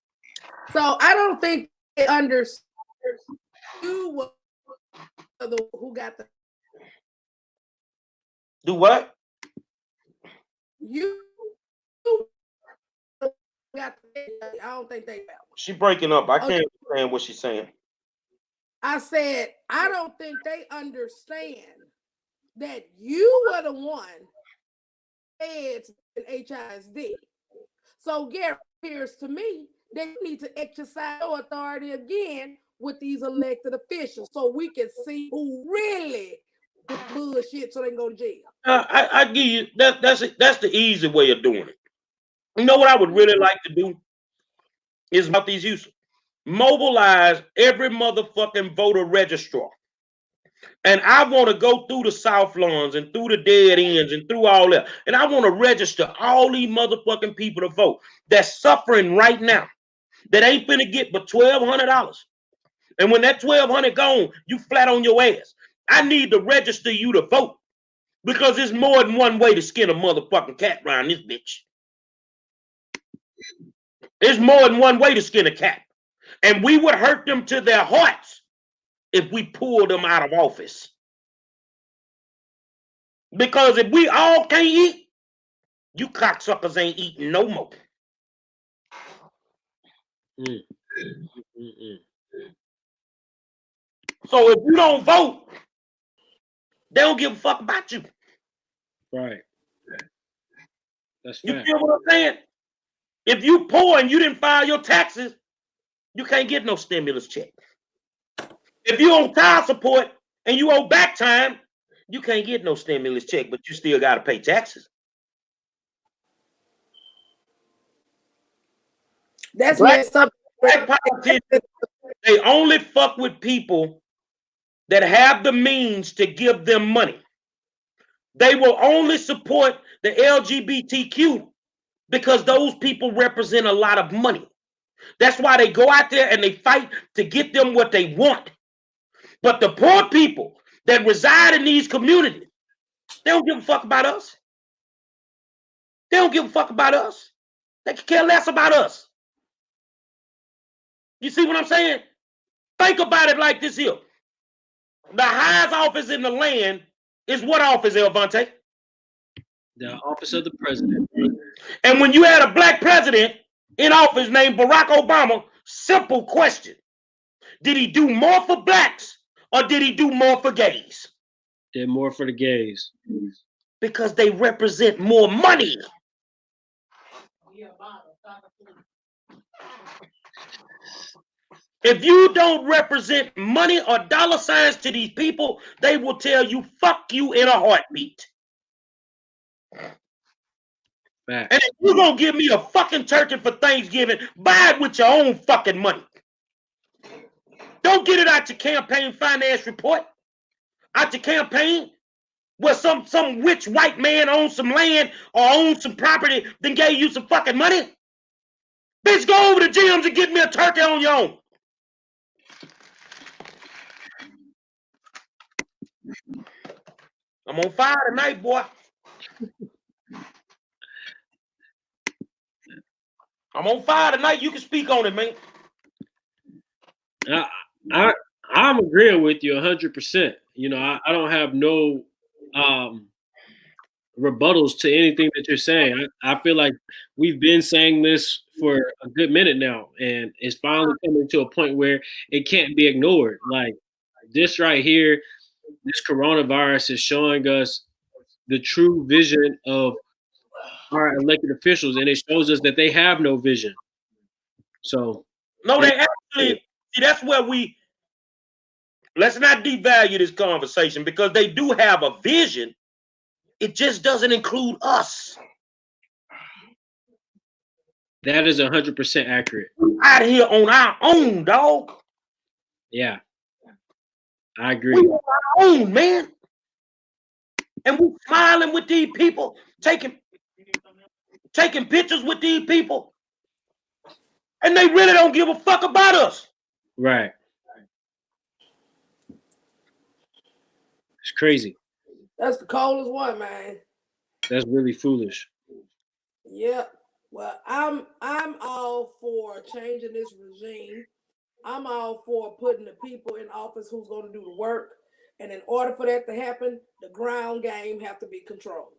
So I don't think they understood who got the. Do what? You got the. I don't think they got one. She breaking up. I can't understand what she's saying. I said, I don't think they understand that you were the one feds in HISD. So Gary, appears to me they need to exercise your authority again with these elected officials so we can see who really with bullshit so they can go to jail. I give you that's the easy way of doing it. You know what I would really like to do is about these uses. Mobilize every motherfucking voter registrar. And I want to go through the South Lawns and through the dead ends and through all that. And I want to register all these motherfucking people to vote that's suffering right now, that ain't finna get but $1,200. And when that $1,200 gone, you flat on your ass. I need to register you to vote because there's more than one way to skin a motherfucking cat around this bitch. There's more than one way to skin a cat. And we would hurt them to their hearts if we pulled them out of office. Because if we all can't eat, you cocksuckers ain't eating no more. So if you don't vote, they don't give a fuck about you. Right. That's you fact. feel what I'm saying? If you poor and you didn't file your taxes, you can't get no stimulus check. If you on child support and you owe back time, you can't get no stimulus check, but you still got to pay taxes. That's messed up. Black politicians, they only fuck with people that have the means to give them money. They will only support the LGBTQ because those people represent a lot of money. That's why they go out there and they fight to get them what they want. But the poor people that reside in these communities, they don't give a fuck about us. They don't give a fuck about us. They can care less about us. You see what I'm saying? Think about it like this here. The highest office in the land is what office, Elvante? The office of the president. And when you had a black president in office named Barack Obama, simple question. Did he do more for blacks or did he do more for gays? Did more for the gays. Because they represent more money. If you don't represent money or dollar signs to these people, they will tell you, fuck you in a heartbeat. Fact. And if you're going to give me a fucking turkey for Thanksgiving, buy it with your own fucking money. Don't get it out your campaign finance report. Out your campaign where some rich white man owns some land or owns some property, then gave you some fucking money. Bitch, go over to Jim's and get me a turkey on your own. I'm on fire tonight, boy. I'm on fire tonight. You can speak on it, man. I'm agreeing with you 100%. You know, I don't have no rebuttals to anything that you're saying. I feel like we've been saying this for a good minute now, and it's finally coming to a point where it can't be ignored. Like this right here, this coronavirus is showing us the true vision of our elected officials, and it shows us that they have no vision. So no, they actually see that's where let's not devalue this conversation because they do have a vision. It just doesn't include us. that is 100% accurate. We're out here on our own, dog. Yeah, I agree. We on our own, man. And we're smiling with these people, taking pictures with these people. And they really don't give a fuck about us. Right. It's crazy. That's the coldest one, man. That's really foolish. Yep. Well, I'm all for changing this regime. I'm all for putting the people in office who's going to do the work. And in order for that to happen, the ground game have to be controlled.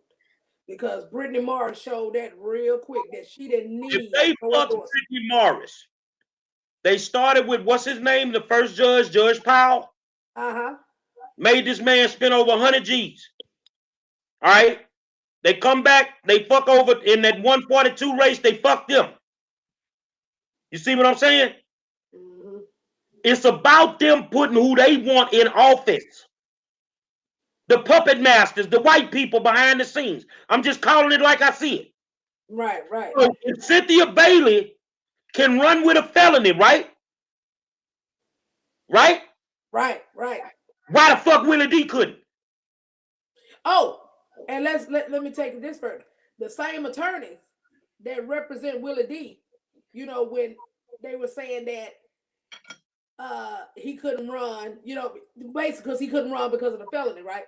Because Brittany Morris showed that real quick that she didn't need. If they fucked Brittany Morris, they started with what's his name, the first judge, Judge Powell. Made this man spend over 100 G's. All right. They come back, they fuck over in that 142 race, they fucked them. You see what I'm saying? Mm-hmm. It's about them putting who they want in office. The puppet masters, the white people behind the scenes. I'm just calling it like I see it. Right. So if Cynthia Bailey can run with a felony, right? Right. Why the fuck Willie D couldn't? Oh, and let me take this further. The same attorneys that represent Willie D, you know, when they were saying that he couldn't run, you know, basically because he couldn't run because of the felony, right?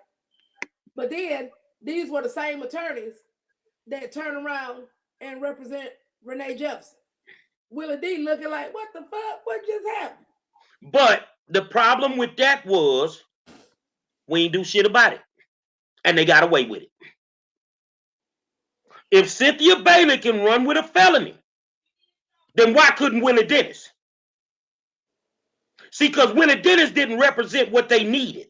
But then these were the same attorneys that turn around and represent Renee Jefferson. Willie D looking like, what the fuck? What just happened? But the problem with that was we ain't do shit about it. And they got away with it. If Cynthia Bailey can run with a felony, then why couldn't Willie Dennis? See, because Willie Dennis didn't represent what they needed.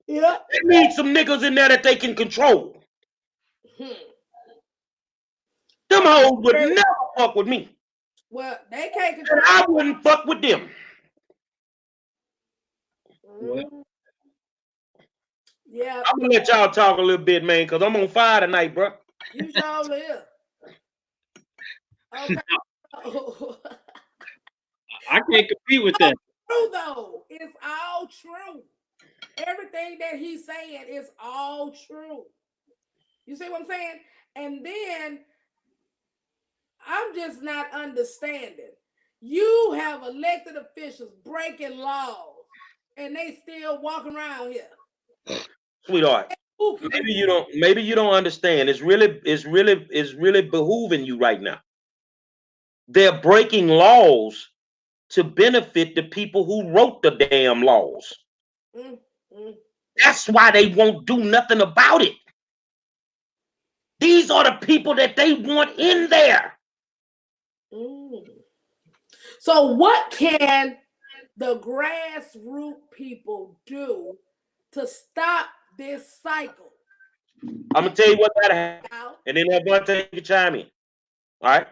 Yeah. They need some niggas in there that they can control. Them hoes would never fuck with me. Well, they can't control. And I wouldn't fuck with them. Yeah. I'm gonna let y'all talk a little bit, man, because I'm on fire tonight, bro. You sure live. Okay. I can't compete with that. True though. It's all true. Everything that he's saying is all true. You see what I'm saying? And then I'm just not understanding. You have elected officials breaking laws, and they still walking around here. Sweetheart, maybe you don't understand. It's really behooving you right now. They're breaking laws to benefit the people who wrote the damn laws. That's why they won't do nothing about it. These are the people that they want in there. So what can the grassroots people do to stop this cycle? I'm gonna tell you what gotta happen, and then Devontae can chime in. All right.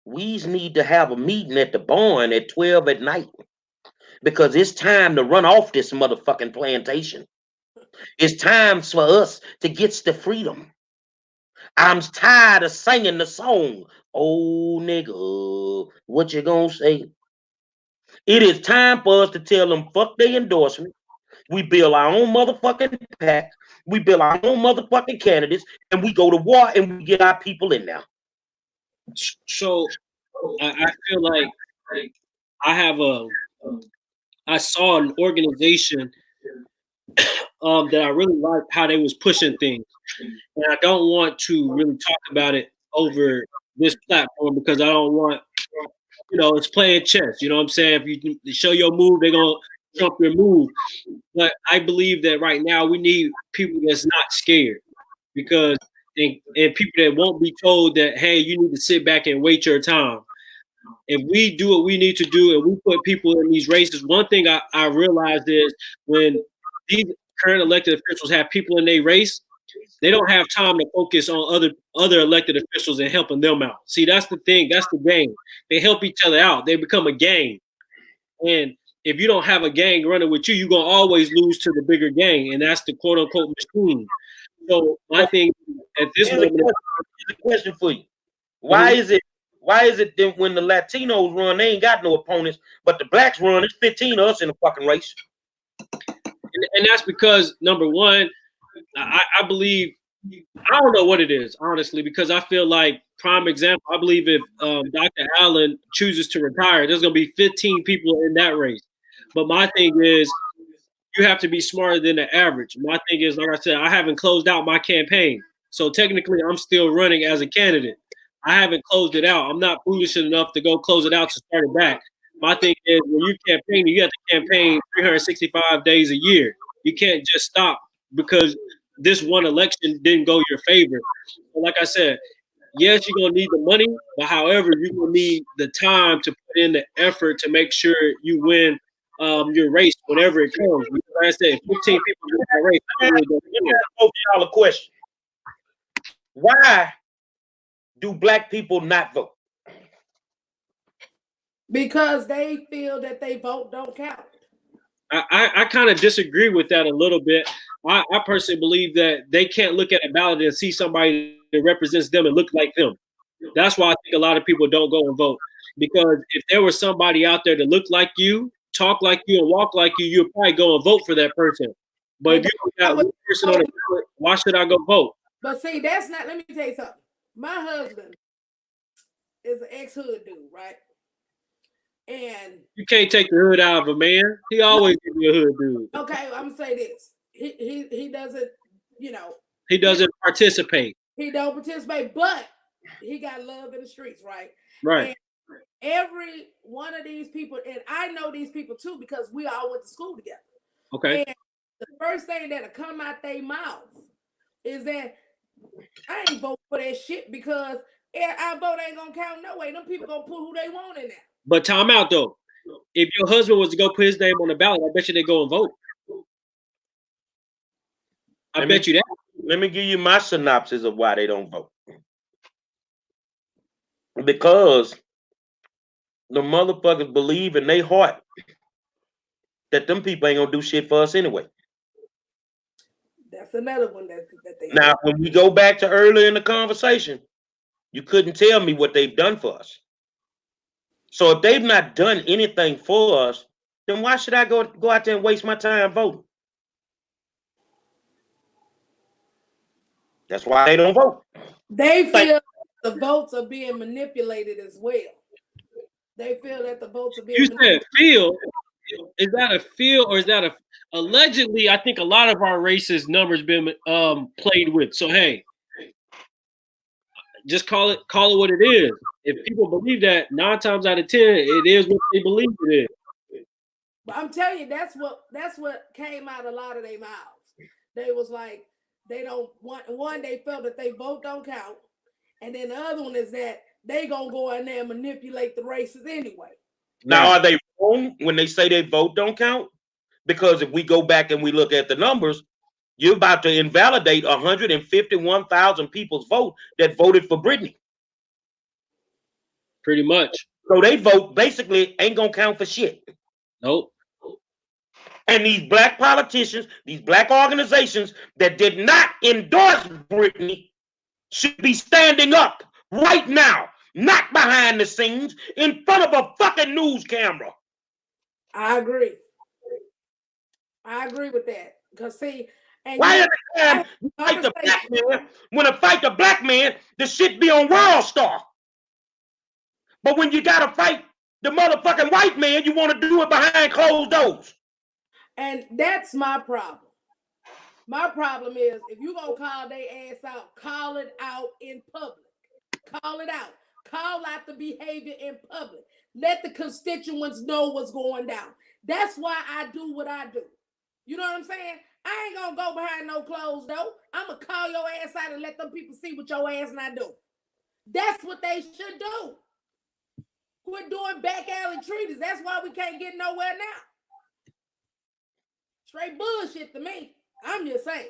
We need to have a meeting at the barn at 12 at night because it's time to run off this motherfucking plantation. It's time for us to get the freedom. I'm tired of singing the song, "Oh nigga, what you gonna say?" It is time for us to tell them fuck their endorsement. We build our own motherfucking pack. We build our own motherfucking candidates, and we go to war and we get our people in there. So I feel like I saw an organization that I really liked how they was pushing things, and I don't want to really talk about it over this platform because I don't want, it's playing chess. You know what I'm saying? If you show your move, they're gonna Trump removed. But I believe that right now we need people that's not scared, because and people that won't be told that, hey, you need to sit back and wait your time. If we do what we need to do and we put people in these races, one thing I realized is when these current elected officials have people in their race, they don't have time to focus on other elected officials and helping them out. See, that's the thing. That's the game. They help each other out. They become a gang. And if you don't have a gang running with you, you're going to always lose to the bigger gang. And that's the quote unquote machine. So my thing at this Here's moment, a question for you. Why is it that when the Latinos run, they ain't got no opponents, but the blacks run, it's 15 of us in the fucking race? And that's because, number one, I believe, I don't know what it is, honestly, because I feel like, prime example, I believe if Dr. Allen chooses to retire, there's going to be 15 people in that race. But my thing is, you have to be smarter than the average. My thing is, like I said, I haven't closed out my campaign. So technically, I'm still running as a candidate. I haven't closed it out. I'm not foolish enough to go close it out to start it back. My thing is, when you campaign, you have to campaign 365 days a year. You can't just stop because this one election didn't go your favor. But like I said, yes, you're going to need the money, but however, you're going to need the time to put in the effort to make sure you win your race, whatever it comes. Because like I said, 15 people in that race. Let me ask y'all a question. Why do black people not vote? Because they feel that they vote don't count. I kind of disagree with that a little bit. I personally believe that they can't look at a ballot and see somebody that represents them and look like them. That's why I think a lot of people don't go and vote. Because if there was somebody out there that looked like you, talk like you, and walk like you, you'd probably go and vote for that person. But if you got one person on the ballot, why should I go vote? But see, that's not, let me tell you something. My husband is an ex-hood dude, right? And you can't take the hood out of a man. He always give me a hood dude. Okay, I'm gonna say this. He doesn't, you know. He doesn't participate. He don't participate, but he got love in the streets, right? Right. And every one of these people, and I know these people too because we all went to school together. Okay. And the first thing that'll come out their mouth is that I ain't vote for that shit because our vote ain't gonna count no way. Them people gonna put who they want in there. But time out though. If your husband was to go put his name on the ballot, I bet you they go and vote. I bet you that. Let me give you my synopsis of why they don't vote. Because the motherfuckers believe in their heart that them people ain't gonna do shit for us anyway. That's another one that they now have. when we go back to earlier in the conversation, you couldn't tell me what they've done for us. So if they've not done anything for us, then why should I go out there and waste my time voting? That's why they don't vote. They feel the votes are being manipulated as well. They feel that the votes are being manipulated. Feel? Is that a feel or is that a allegedly? I think a lot of our racist numbers been played with. So hey, just call it what it is. If people believe that, 9 times out of 10, it is what they believe it is. But I'm telling you, that's what came out a lot of their mouths. They was like, they don't want one, they felt that they vote don't count. And then the other one is that they gonna go in there and manipulate the races anyway. Now, are they wrong when they say they vote don't count? Because if we go back and we look at the numbers, you're about to invalidate 151,000 people's vote that voted for Brittany. Pretty much. So they vote basically ain't gonna count for shit. Nope. And these black politicians, these black organizations that did not endorse Brittany should be standing up right now, not behind the scenes, in front of a fucking news camera. I agree. I agree with that. Because see, and why every time you fight the black man, when I fight the black man, the shit be on World Star. But when you gotta fight the motherfucking white man, you want to do it behind closed doors. And that's my problem. My problem is if you gonna call their ass out, call it out in public. Call it out. Call out the behavior in public. Let the constituents know what's going down. That's why I do what I do. You know what I'm saying? I ain't gonna go behind no closed door. I'm gonna call your ass out and let them people see what your ass not do. That's what they should do. Quit doing back alley treaties. That's why we can't get nowhere now. Straight bullshit to me. I'm just saying.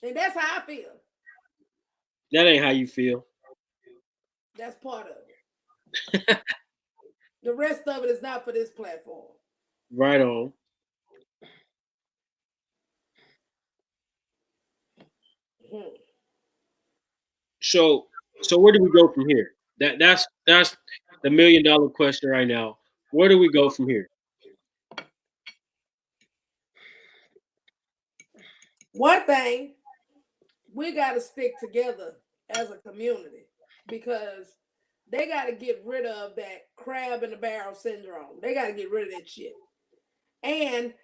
And that's how I feel. That ain't how you feel. That's part of it. The rest of it is not for this platform. Right on. So where do we go from here? That's the $1 million question right now. Where do we go from here? One thing, we got to stick together as a community because they got to get rid of that crab in the barrel syndrome. They got to get rid of that shit. And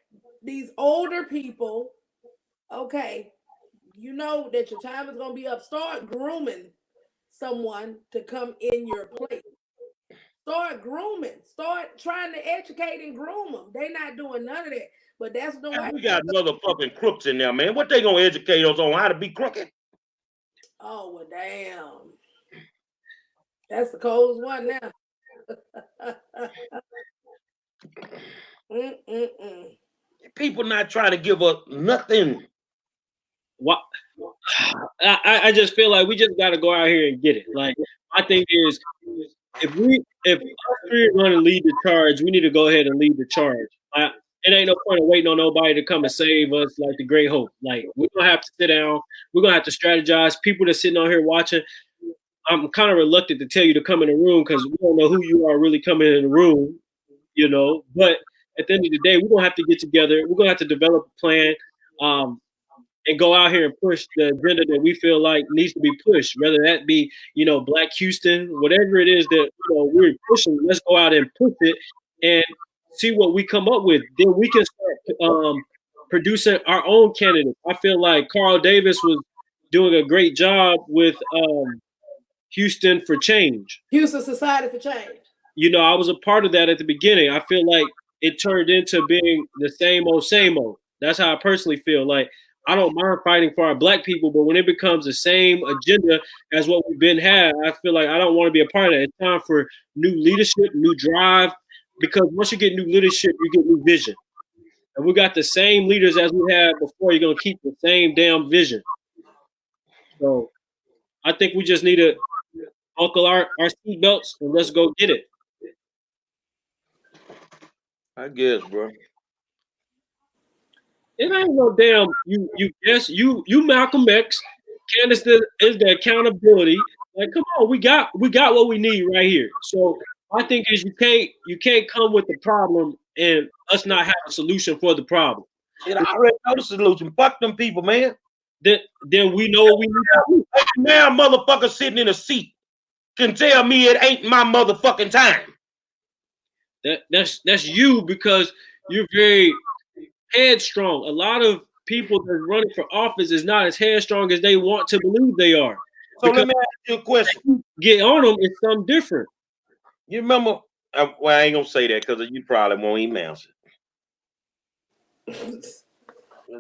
these older people, okay, you know that your time is going to be up. Start grooming someone to come in your place. Start grooming. Start trying to educate and groom them. They're not doing none of that. But that's the way. We got motherfucking crooks in there, man. What they gonna educate us on how to be crooked? Oh, well, damn. That's the coldest one now. People not trying to give us nothing. What? I just feel like we just got to go out here and get it. Like, my thing is, if us three are going to lead the charge, we need to go ahead and lead the charge. It ain't no point of waiting on nobody to come and save us like the Great Hope. Like, we're going to have to sit down. We're going to have to strategize. People that's sitting on here watching, I'm kind of reluctant to tell you to come in the room because we don't know who you are really coming in the room, you know. But at the end of the day, we're going to have to get together. We're going to have to develop a plan and go out here and push the agenda that we feel like needs to be pushed, whether that be, you know, Black Houston, whatever it is that, you know, we're pushing. Let's go out and push it and see what we come up with. Then we can start producing our own candidates. I feel like Carl Davis was doing a great job with Houston for Change. Houston Society for Change. You know, I was a part of that at the beginning. I feel like it turned into being the same old. That's how I personally feel. Like, I don't mind fighting for our Black people, but when it becomes the same agenda as what we've been had, I feel like I don't want to be a part of it. It's time for new leadership, new drive, because once you get new leadership, you get new vision. And we got the same leaders as we had before. You're going to keep the same damn vision. So I think we just need to buckle our seatbelts and let's go get it. I guess, bro. It ain't no damn you Malcolm X. Candace is the accountability. Like, come on, we got what we need right here. So I think is you can't come with the problem and us not have a solution for the problem. And I already know the solution. Fuck them people, man. Then we know what we need to do. Now, motherfucker sitting in a seat can tell me it ain't my motherfucking time. That's you because you're very headstrong. A lot of people that are running for office is not as headstrong as they want to believe they are. So let me ask you a question. Get on them, it's something different. You remember? Well, I ain't gonna say that because you probably won't even answer.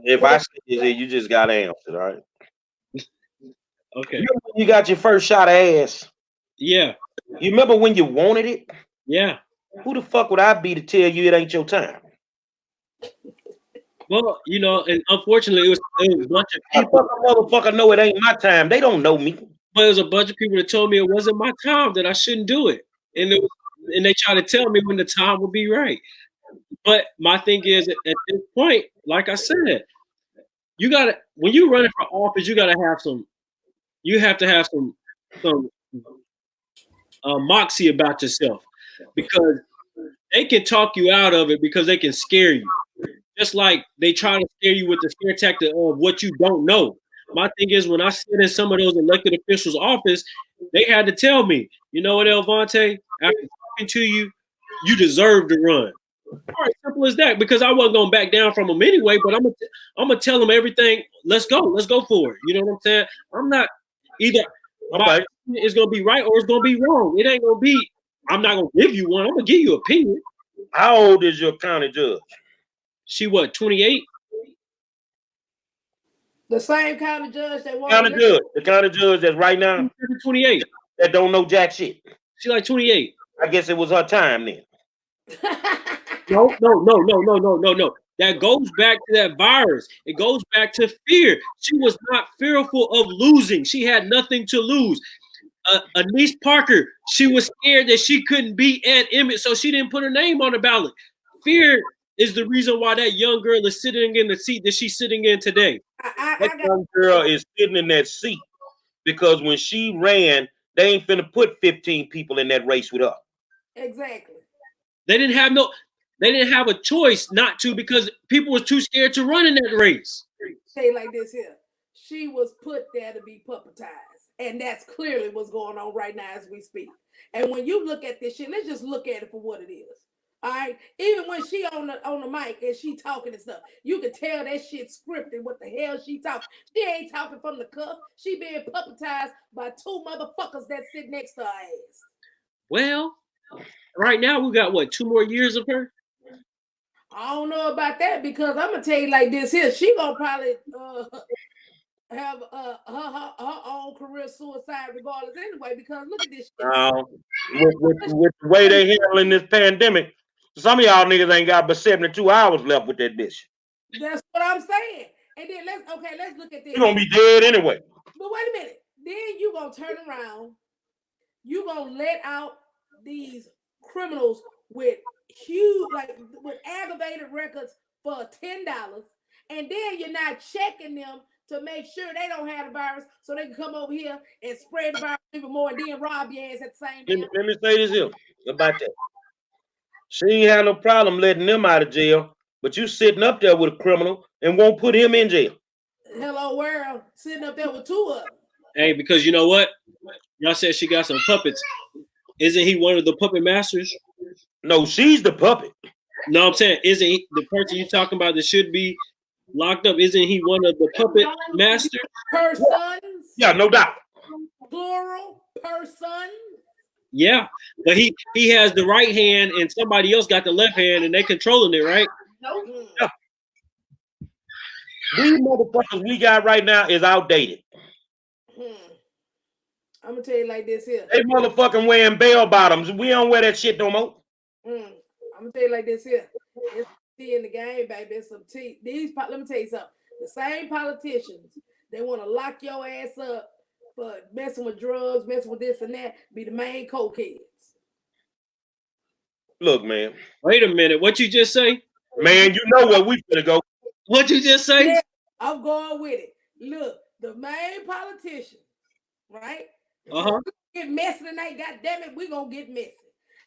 If I say it, you just gotta answer, all right? Okay. You got your first shot of ass. Yeah. You remember when you wanted it? Yeah. Who the fuck would I be to tell you it ain't your time? Well, you know, and unfortunately, it was a bunch of people. Motherfucker know it ain't my time. They don't know me. But it was a bunch of people that told me it wasn't my time, that I shouldn't do it. And they try to tell me when the time would be right. But my thing is, at this point, like I said, when you're running for office, you have to have some moxie about yourself, because they can talk you out of it because they can scare you. Just like they try to scare you with the scare tactic of what you don't know. My thing is, when I sit in some of those elected officials' office, they had to tell me, you know what, Elvante, after talking to you, you deserve to run. All right, simple as that, because I wasn't gonna back down from them anyway. But I'm gonna tell them everything. Let's go for it. You know what I'm saying? I'm not either. It's gonna be right or it's gonna be wrong. It ain't gonna be I'm not gonna give you one. I'm gonna give you an opinion. How old is your county judge? She what, 28? The same kind of judge that won't County judge, the county judge that's right now 28. that don't know jack shit. She like 28. I guess it was her time then. No. That goes back to that virus. It goes back to fear. She was not fearful of losing. She had nothing to lose. Anise Parker, she was scared that she couldn't beat Ed Emmett, so she didn't put her name on the ballot. Fear is the reason why that young girl is sitting in the seat that she's sitting in today. That young girl is sitting in that seat because when she ran, they ain't finna put 15 people in that race with her. Exactly. They didn't have a choice not to because people were too scared to run in that race. Say like this here. She was put there to be puppetized. And that's clearly what's going on right now as we speak. And when you look at this shit, let's just look at it for what it is. All right. Even when she on the mic and she talking and stuff, you can tell that shit scripted. What the hell she talking? She ain't talking from the cuff. She being puppetized by two motherfuckers that sit next to her ass. Well, right now we got what, 2 more years of her? I don't know about that because I'm gonna tell you like this here. She gonna probably have her own career suicide regardless anyway. Because look at this shit. With the way they handling this pandemic, some of y'all niggas ain't got but 72 hours left with that bitch. That's what I'm saying. And then let's look at this. You're gonna be dead anyway. But wait a minute. Then you gonna turn around. You gonna let out these criminals with huge, like with aggravated records for $10, and then you're not checking them to make sure they don't have the virus, so they can come over here and spread the virus even more, and then rob your ass at the same time. Let me say this here about that. She ain't had no problem letting them out of jail, but you sitting up there with a criminal and won't put him in jail. Hello world, sitting up there with two of them. Hey, because you know what? Y'all said she got some puppets. Isn't he one of the puppet masters? No, she's the puppet. No, I'm saying, isn't he the person you're talking about that should be locked up? Isn't he one of the puppet masters? Persons. Yeah, no doubt. Plural. Person. Yeah, but he has the right hand and somebody else got the left hand and they controlling it, right? Yeah. These motherfuckers we got right now is outdated. I'm gonna tell you like this here. They motherfucking wearing bell bottoms. We don't wear that shit no more. I'm gonna tell you like this here. It's tea in the game, baby. It's some tea. Let me tell you something. The same politicians, they want to lock your ass up for messing with drugs, messing with this and that, be the main cokeheads. Look, man. Wait a minute. What you just say? Man, you know where we finna go. What you just say? Yeah, I'm going with it. Look, the main politicians, right? Uh-huh. Get messy tonight, goddamn it, we gonna get messy.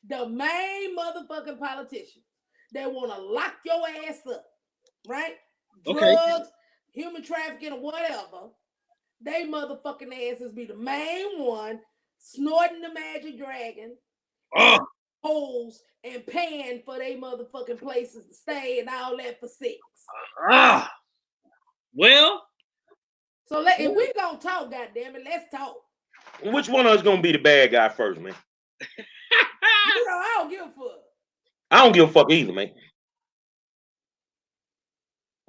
The main motherfucking politicians, they want to lock your ass up, right? Okay. Drugs, human trafficking, or whatever. They motherfucking asses be the main one snorting the magic dragon, holes, and paying for they motherfucking places to stay and all that for sex. Well. So if we gonna talk, goddamn it, let's talk. Which one of us gonna be the bad guy first, man? You know, I don't give a fuck. I don't give a fuck either, man.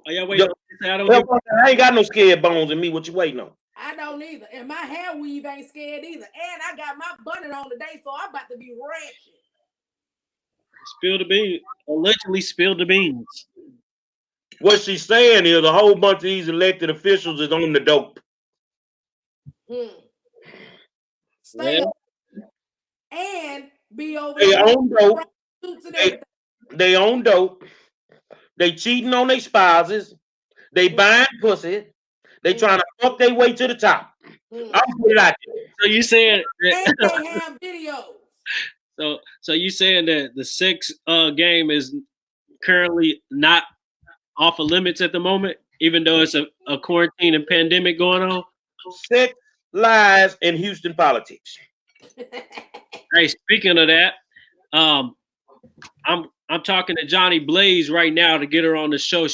Oh, yeah, wait. I ain't got no scared bones in me. What you waiting on? I don't either. And my hair weave ain't scared either. And I got my bunny on today, so I'm about to be ratchet. Spill the beans. Allegedly spilled the beans. What she's saying is a whole bunch of these elected officials is on the dope. Stay up and be over they own dope. And they own dope. They cheating on their spouses. They buying pussy. They trying to fuck their way to the top. I'll put it out there. So you saying that they have videos. So you saying that the sex game is currently not off of limits at the moment, even though it's a quarantine and pandemic going on? Sex, lies, and Houston politics. Hey, speaking of that, I'm talking to Johnny Blaze right now to get her on the show.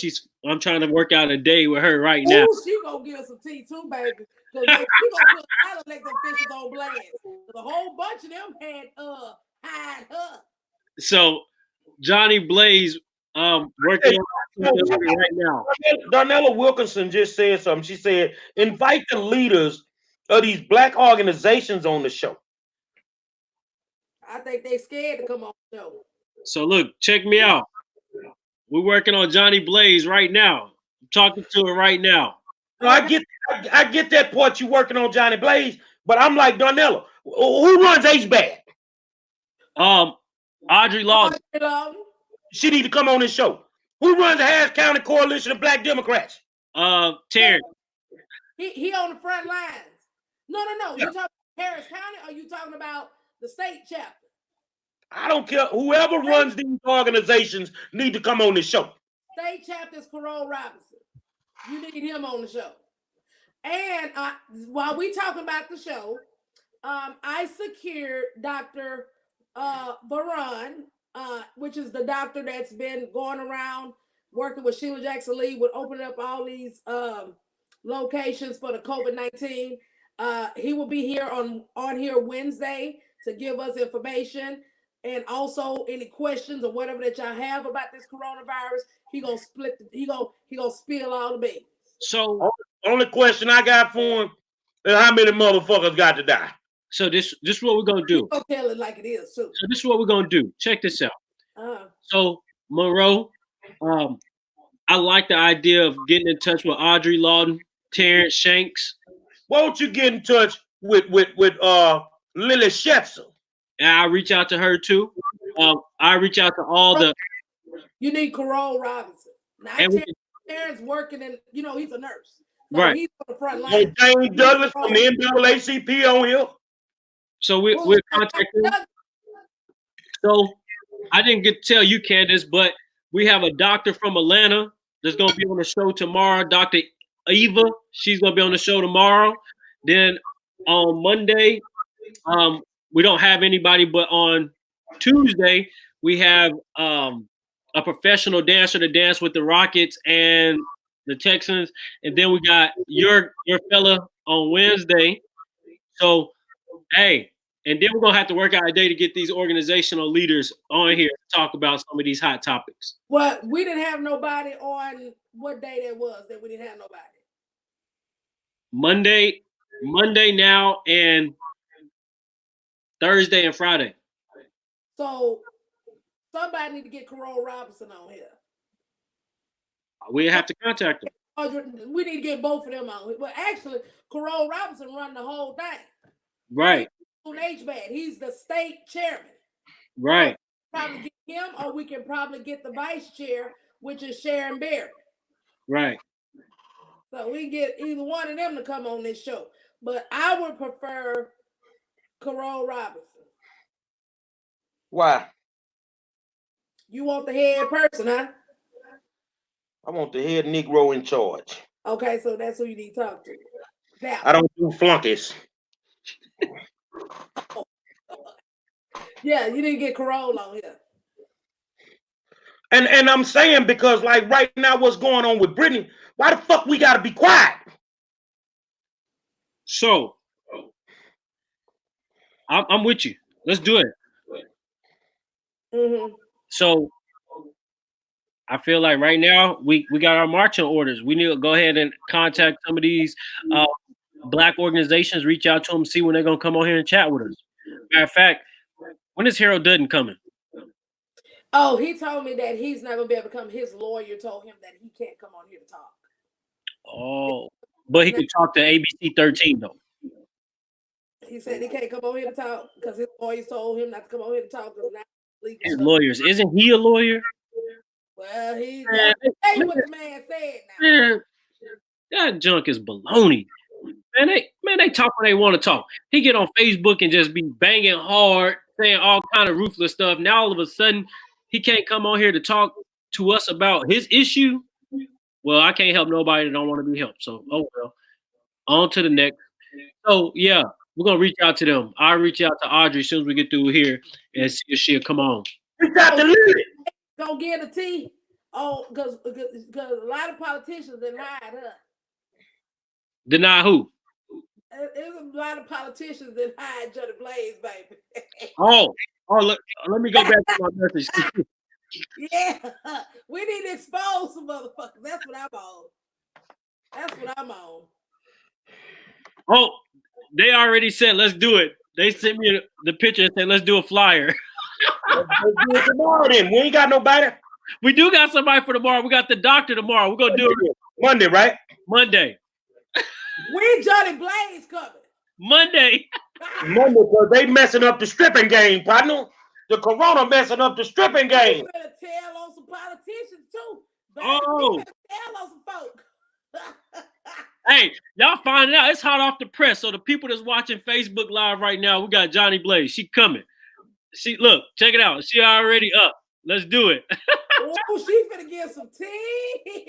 I'm trying to work out a day with her right now. Ooh, she gonna give us some tea too, baby. Because she gonna put a lot of elected officials on blast. A whole bunch of them had high her. So Johnny Blaze working on something right now. Darnella Wilkinson just said something. She said, invite the leaders of these black organizations on the show. I think they scared to come on the show. So look, check me out. We're working on Johnny Blaze right now. I'm talking to her right now. No, I get that part you working on Johnny Blaze, but I'm like, Darnella, who runs HBAD? Audrey Lawson. She need to come on this show. Who runs the Harris County Coalition of Black Democrats? Terry. He on the front lines. No. Yeah. You talking about Harris County, or you talking about the state chapter? I don't care. Whoever runs these organizations need to come on this show. State chapter is Carole Robinson. You need him on the show. And while we talking about the show, I secured Dr. Varon, which is the doctor that's been going around working with Sheila Jackson Lee, with opening up all these locations for the COVID-19. He will be here on here Wednesday to give us information, and also any questions or whatever that y'all have about this coronavirus. He gonna spill all the beans. So only question I got for him is how many motherfuckers got to die. So this is what we're gonna do. I'll tell it like it is too. So this is what we're gonna do. Check this out. So Monroe, I like the idea of getting in touch with Audrey Lawton, Terrence Shanks. Why don't you get in touch with Lily Shetzer? And I reach out to her too. I reach out to all the. You need Carole Robinson. Now, Terrence working in, he's a nurse. So right. He's on the front line. James Douglas from the NAACP on here. So we're contacting. So I didn't get to tell you, Candace, but we have a doctor from Atlanta that's going to be on the show tomorrow. Dr. Eva, she's going to be on the show tomorrow. Then on Monday, we don't have anybody, but on Tuesday, we have a professional dancer to dance with the Rockets and the Texans. And then we got your fella on Wednesday. So, hey, and then we're going to have to work out a day to get these organizational leaders on here to talk about some of these hot topics. Well, we didn't have nobody on what day that was that we didn't have nobody. Monday now, and Thursday and Friday. So somebody need to get Carole Robinson on here. We have to contact them. We need to get both of them on. Well, actually, Carole Robinson run the whole thing. Right. On HBAD, he's the state chairman. Right. Probably get him, or we can probably get the vice chair, which is Sharon Berry. Right. So we get either one of them to come on this show. But I would prefer Carole Robinson. Why? You want the head person, huh? I want the head Negro in charge. Okay, so that's who you need to talk to. Now, I don't do flunkies. Yeah, you didn't get Carole on here. And I'm saying, because like right now, what's going on with Brittany? Why the fuck we gotta be quiet? So I'm with you. Let's do it. Mm-hmm. So I feel like right now we got our marching orders. We need to go ahead and contact some of these black organizations, reach out to them, see when they're gonna come on here and chat with us. Matter of fact, when is Harold Dutton coming? Oh, he told me that he's not gonna be able to come. His lawyer told him that he can't come on here to talk. Oh, but he can talk to ABC 13 though. He said he can't come on here to talk because his lawyers told him not to come on here to talk because now his lawyers. Isn't he a lawyer? Well, he's hey, what the man said now. Man, that junk is baloney. Man, they talk when they want to talk. He get on Facebook and just be banging hard, saying all kind of ruthless stuff. Now all of a sudden, he can't come on here to talk to us about his issue. Well, I can't help nobody that don't want to be helped. So, oh well. On to the next. So, yeah, we're going to reach out to them. I'll reach out to Audrey as soon as we get through here and see if she'll come on. We got to leave it. Go get a tea. Oh, because a lot of politicians denied her. Deny who? There's a lot of politicians that hide Johnny Blaze, baby. Oh, Oh, look, let me go back to my message. Yeah, we need to expose some motherfuckers. That's what I'm on. That's what I'm on. Oh, they already said let's do it. They sent me the picture and said let's do a flyer. Let's do it tomorrow then. We ain't got nobody. We do got somebody for tomorrow. We got the doctor tomorrow. We're gonna do it Monday, right? Monday. When Johnny Blaze coming? Monday. Monday, because they messing up the stripping game, partner. The corona messing up the stripping You game. better tell on some politicians too. Baby. Oh. You better tell on some folk. Hey, y'all find out it's hot off the press. So the people that's watching Facebook Live right now, we got Johnny Blaze. She coming. She look, check it out. She already up. Let's do it. Oh, she finna get some tea. Hey,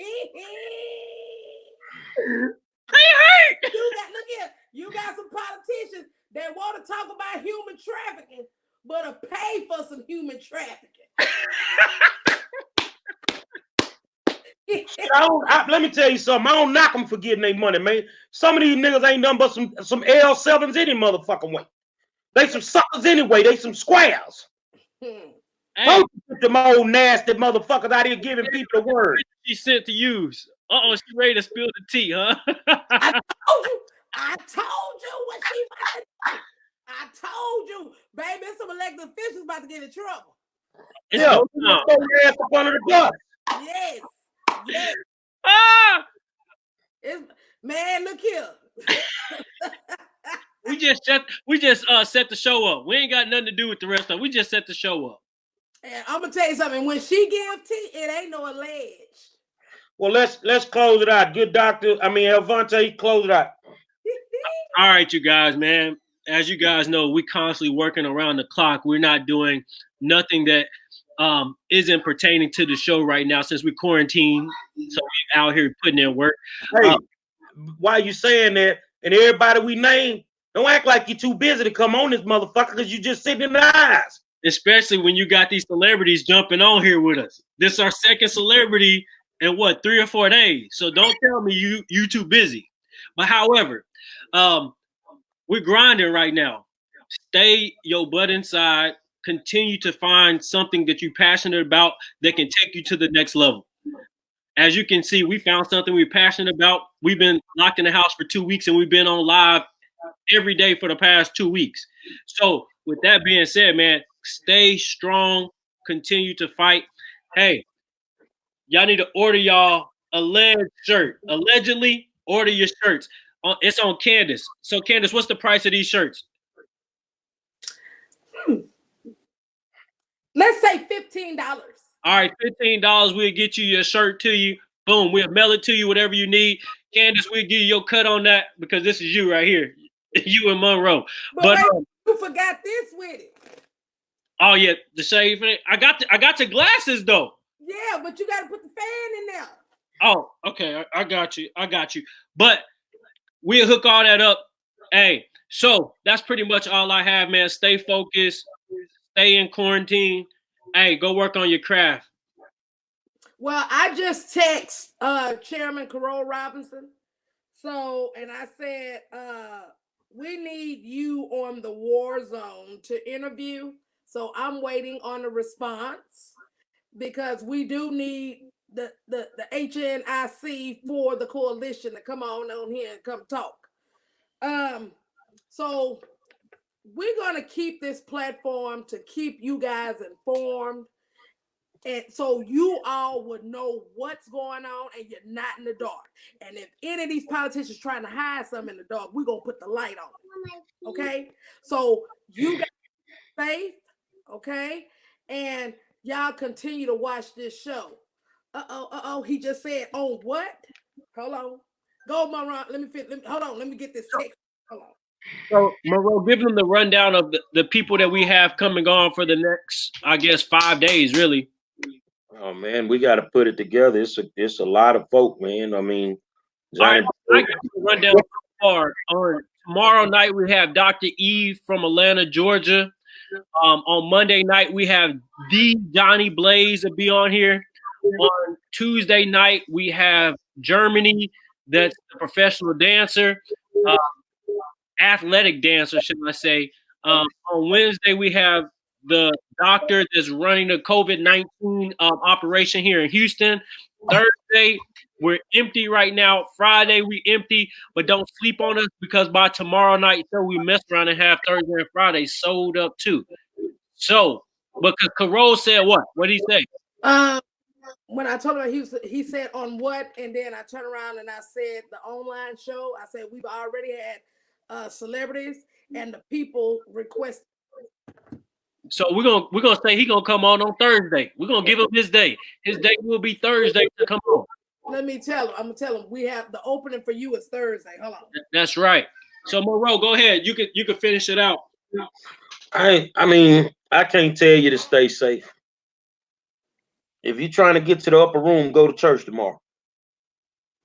Look here. You got some politicians that want to talk about human trafficking, but to pay for some human trafficking. Let me tell you something. I don't knock them for getting their money, man. Some of these niggas ain't nothing but some L7s any motherfucking way. They some suckers anyway. They some squares. hey, Don't put them old nasty motherfuckers out here giving people a word. she sent to use. Uh-oh, she ready to spill the tea, huh? I told you what she about to do. I told you, baby, some elected officials about to get in trouble. It's Yeah, go throw time. your ass up under the bus. Yes. Yes. Ah! Man, look here. We just set the show up. We ain't got nothing to do with the rest of it. We just set the show up. And I'm gonna tell you something. When she give tea, it ain't no alleged. Well, let's close it out. Good doctor. I mean, Elvante, close it out. All right, you guys, man. As you guys know, we constantly working around the clock. We're not doing nothing that isn't pertaining to the show right now since we quarantine. So we out here putting in work. Hey, why you saying that? And everybody we name, don't act like you're too busy to come on this motherfucker because you just sitting in the eyes. Especially when you got these celebrities jumping on here with us. This is our second celebrity in 3 or 4 days. So don't tell me you too busy. But however, we're grinding right now. Stay your butt inside. Continue to find something that you're passionate about that can take you to the next level. As you can see, we found something we're passionate about. We've been locked in the house for 2 weeks and we've been on live every day for the past 2 weeks. So with that being said, man, stay strong, continue to fight. Hey, y'all need to order y'all a lead shirt. Allegedly, order your shirts. It's on Candace. So Candace, what's the price of these shirts? Let's say $15. All right, $15. We'll get you your shirt to you. Boom, we'll mail it to you, whatever you need. Candace, we'll give you your cut on that because this is you right here. You and Monroe. But you forgot this with it. Oh yeah, the shave. I got your glasses though. Yeah, but you gotta put the fan in there. Oh, okay. I got you. But we'll hook all that up. Hey, so that's pretty much all I have, man. Stay focused. Stay in quarantine. Hey, go work on your craft. Well, I just text Chairman Carole Robinson. So, and I said, we need you on the war zone to interview. So I'm waiting on a response because we do need the HNIC for the coalition to come on here and come talk. So we're going to keep this platform to keep you guys informed. And so you all would know what's going on and you're not in the dark. And if any of these politicians trying to hide something in the dark, we're going to put the light on it. Okay? So you guys are safe. Okay? And y'all continue to watch this show. He just said, oh, what? Hold on. Go, Monroe. Hold on. Let me get this text. Hold on. So, Monroe, give them the rundown of the people that we have coming on for the next, I guess, 5 days, really. Oh man, we got to put it together. It's a lot of folk, man. I mean, I give you the rundown on tomorrow night. We have Dr. Eve from Atlanta, Georgia. On Monday night, we have the Johnny Blaze will be on here. On Tuesday night, we have Germany. That's the professional dancer, athletic dancer, should I say. On Wednesday, we have the doctor that's running the COVID-19 operation here in Houston. Thursday, we're empty right now. Friday, we empty, but don't sleep on us because by tomorrow night, so we mess around and have Thursday and Friday sold up too. So, because Carol said what? What did he say? When I told him, he said on what, and then I turned around and I said the online show. I said we've already had celebrities and the people request. So we're gonna say he's gonna come on Thursday. We're gonna give him his day. His day will be Thursday to come on. Let me tell him. I'm gonna tell him we have the opening for you is Thursday. Hold on. That's right. So Monroe, go ahead. You could finish it out. I mean, I can't tell you to stay safe. If you're trying to get to the upper room, go to church tomorrow.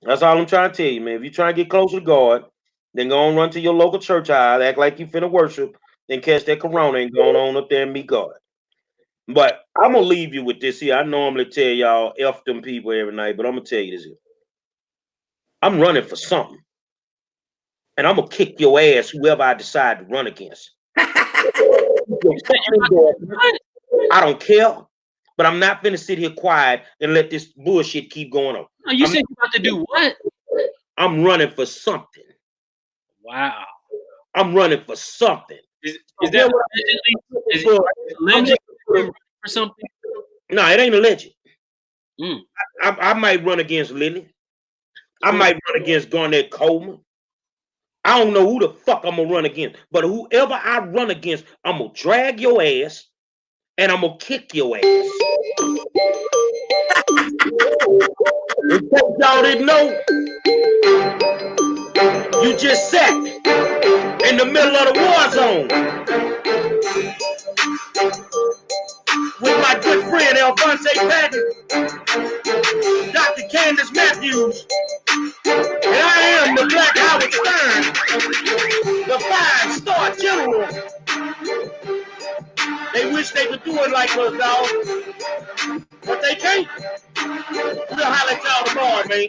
That's all I'm trying to tell you, man. If you're trying to get closer to God, then go and run to your local church aisle, act like you finna worship, then catch that corona and go on up there and meet God. But I'm gonna leave you with this here. I normally tell y'all F them people every night, but I'm gonna tell you this here. I'm running for something. And I'm gonna kick your ass, whoever I decide to run against. I don't care, but I'm not gonna sit here quiet and let this bullshit keep going on. Oh, you said you're about to do what? I'm running for something. Wow. I'm running for something. Is that allegedly for something? No, it ain't alleged. Mm. I might run against Lily. I might run against Garnett Coleman. I don't know who the fuck I'm gonna run against, but whoever I run against, I'm gonna drag your ass and I'm gonna kick your ass. In case y'all didn't know, you just sat in the middle of the war zone with my good friend Alphonse Patton, Dr. Candace Matthews, and I am the Black Howard Stern, the 5-star general. They wish they could do it like us, dog, but they can't. We'll holler at y'all tomorrow, man.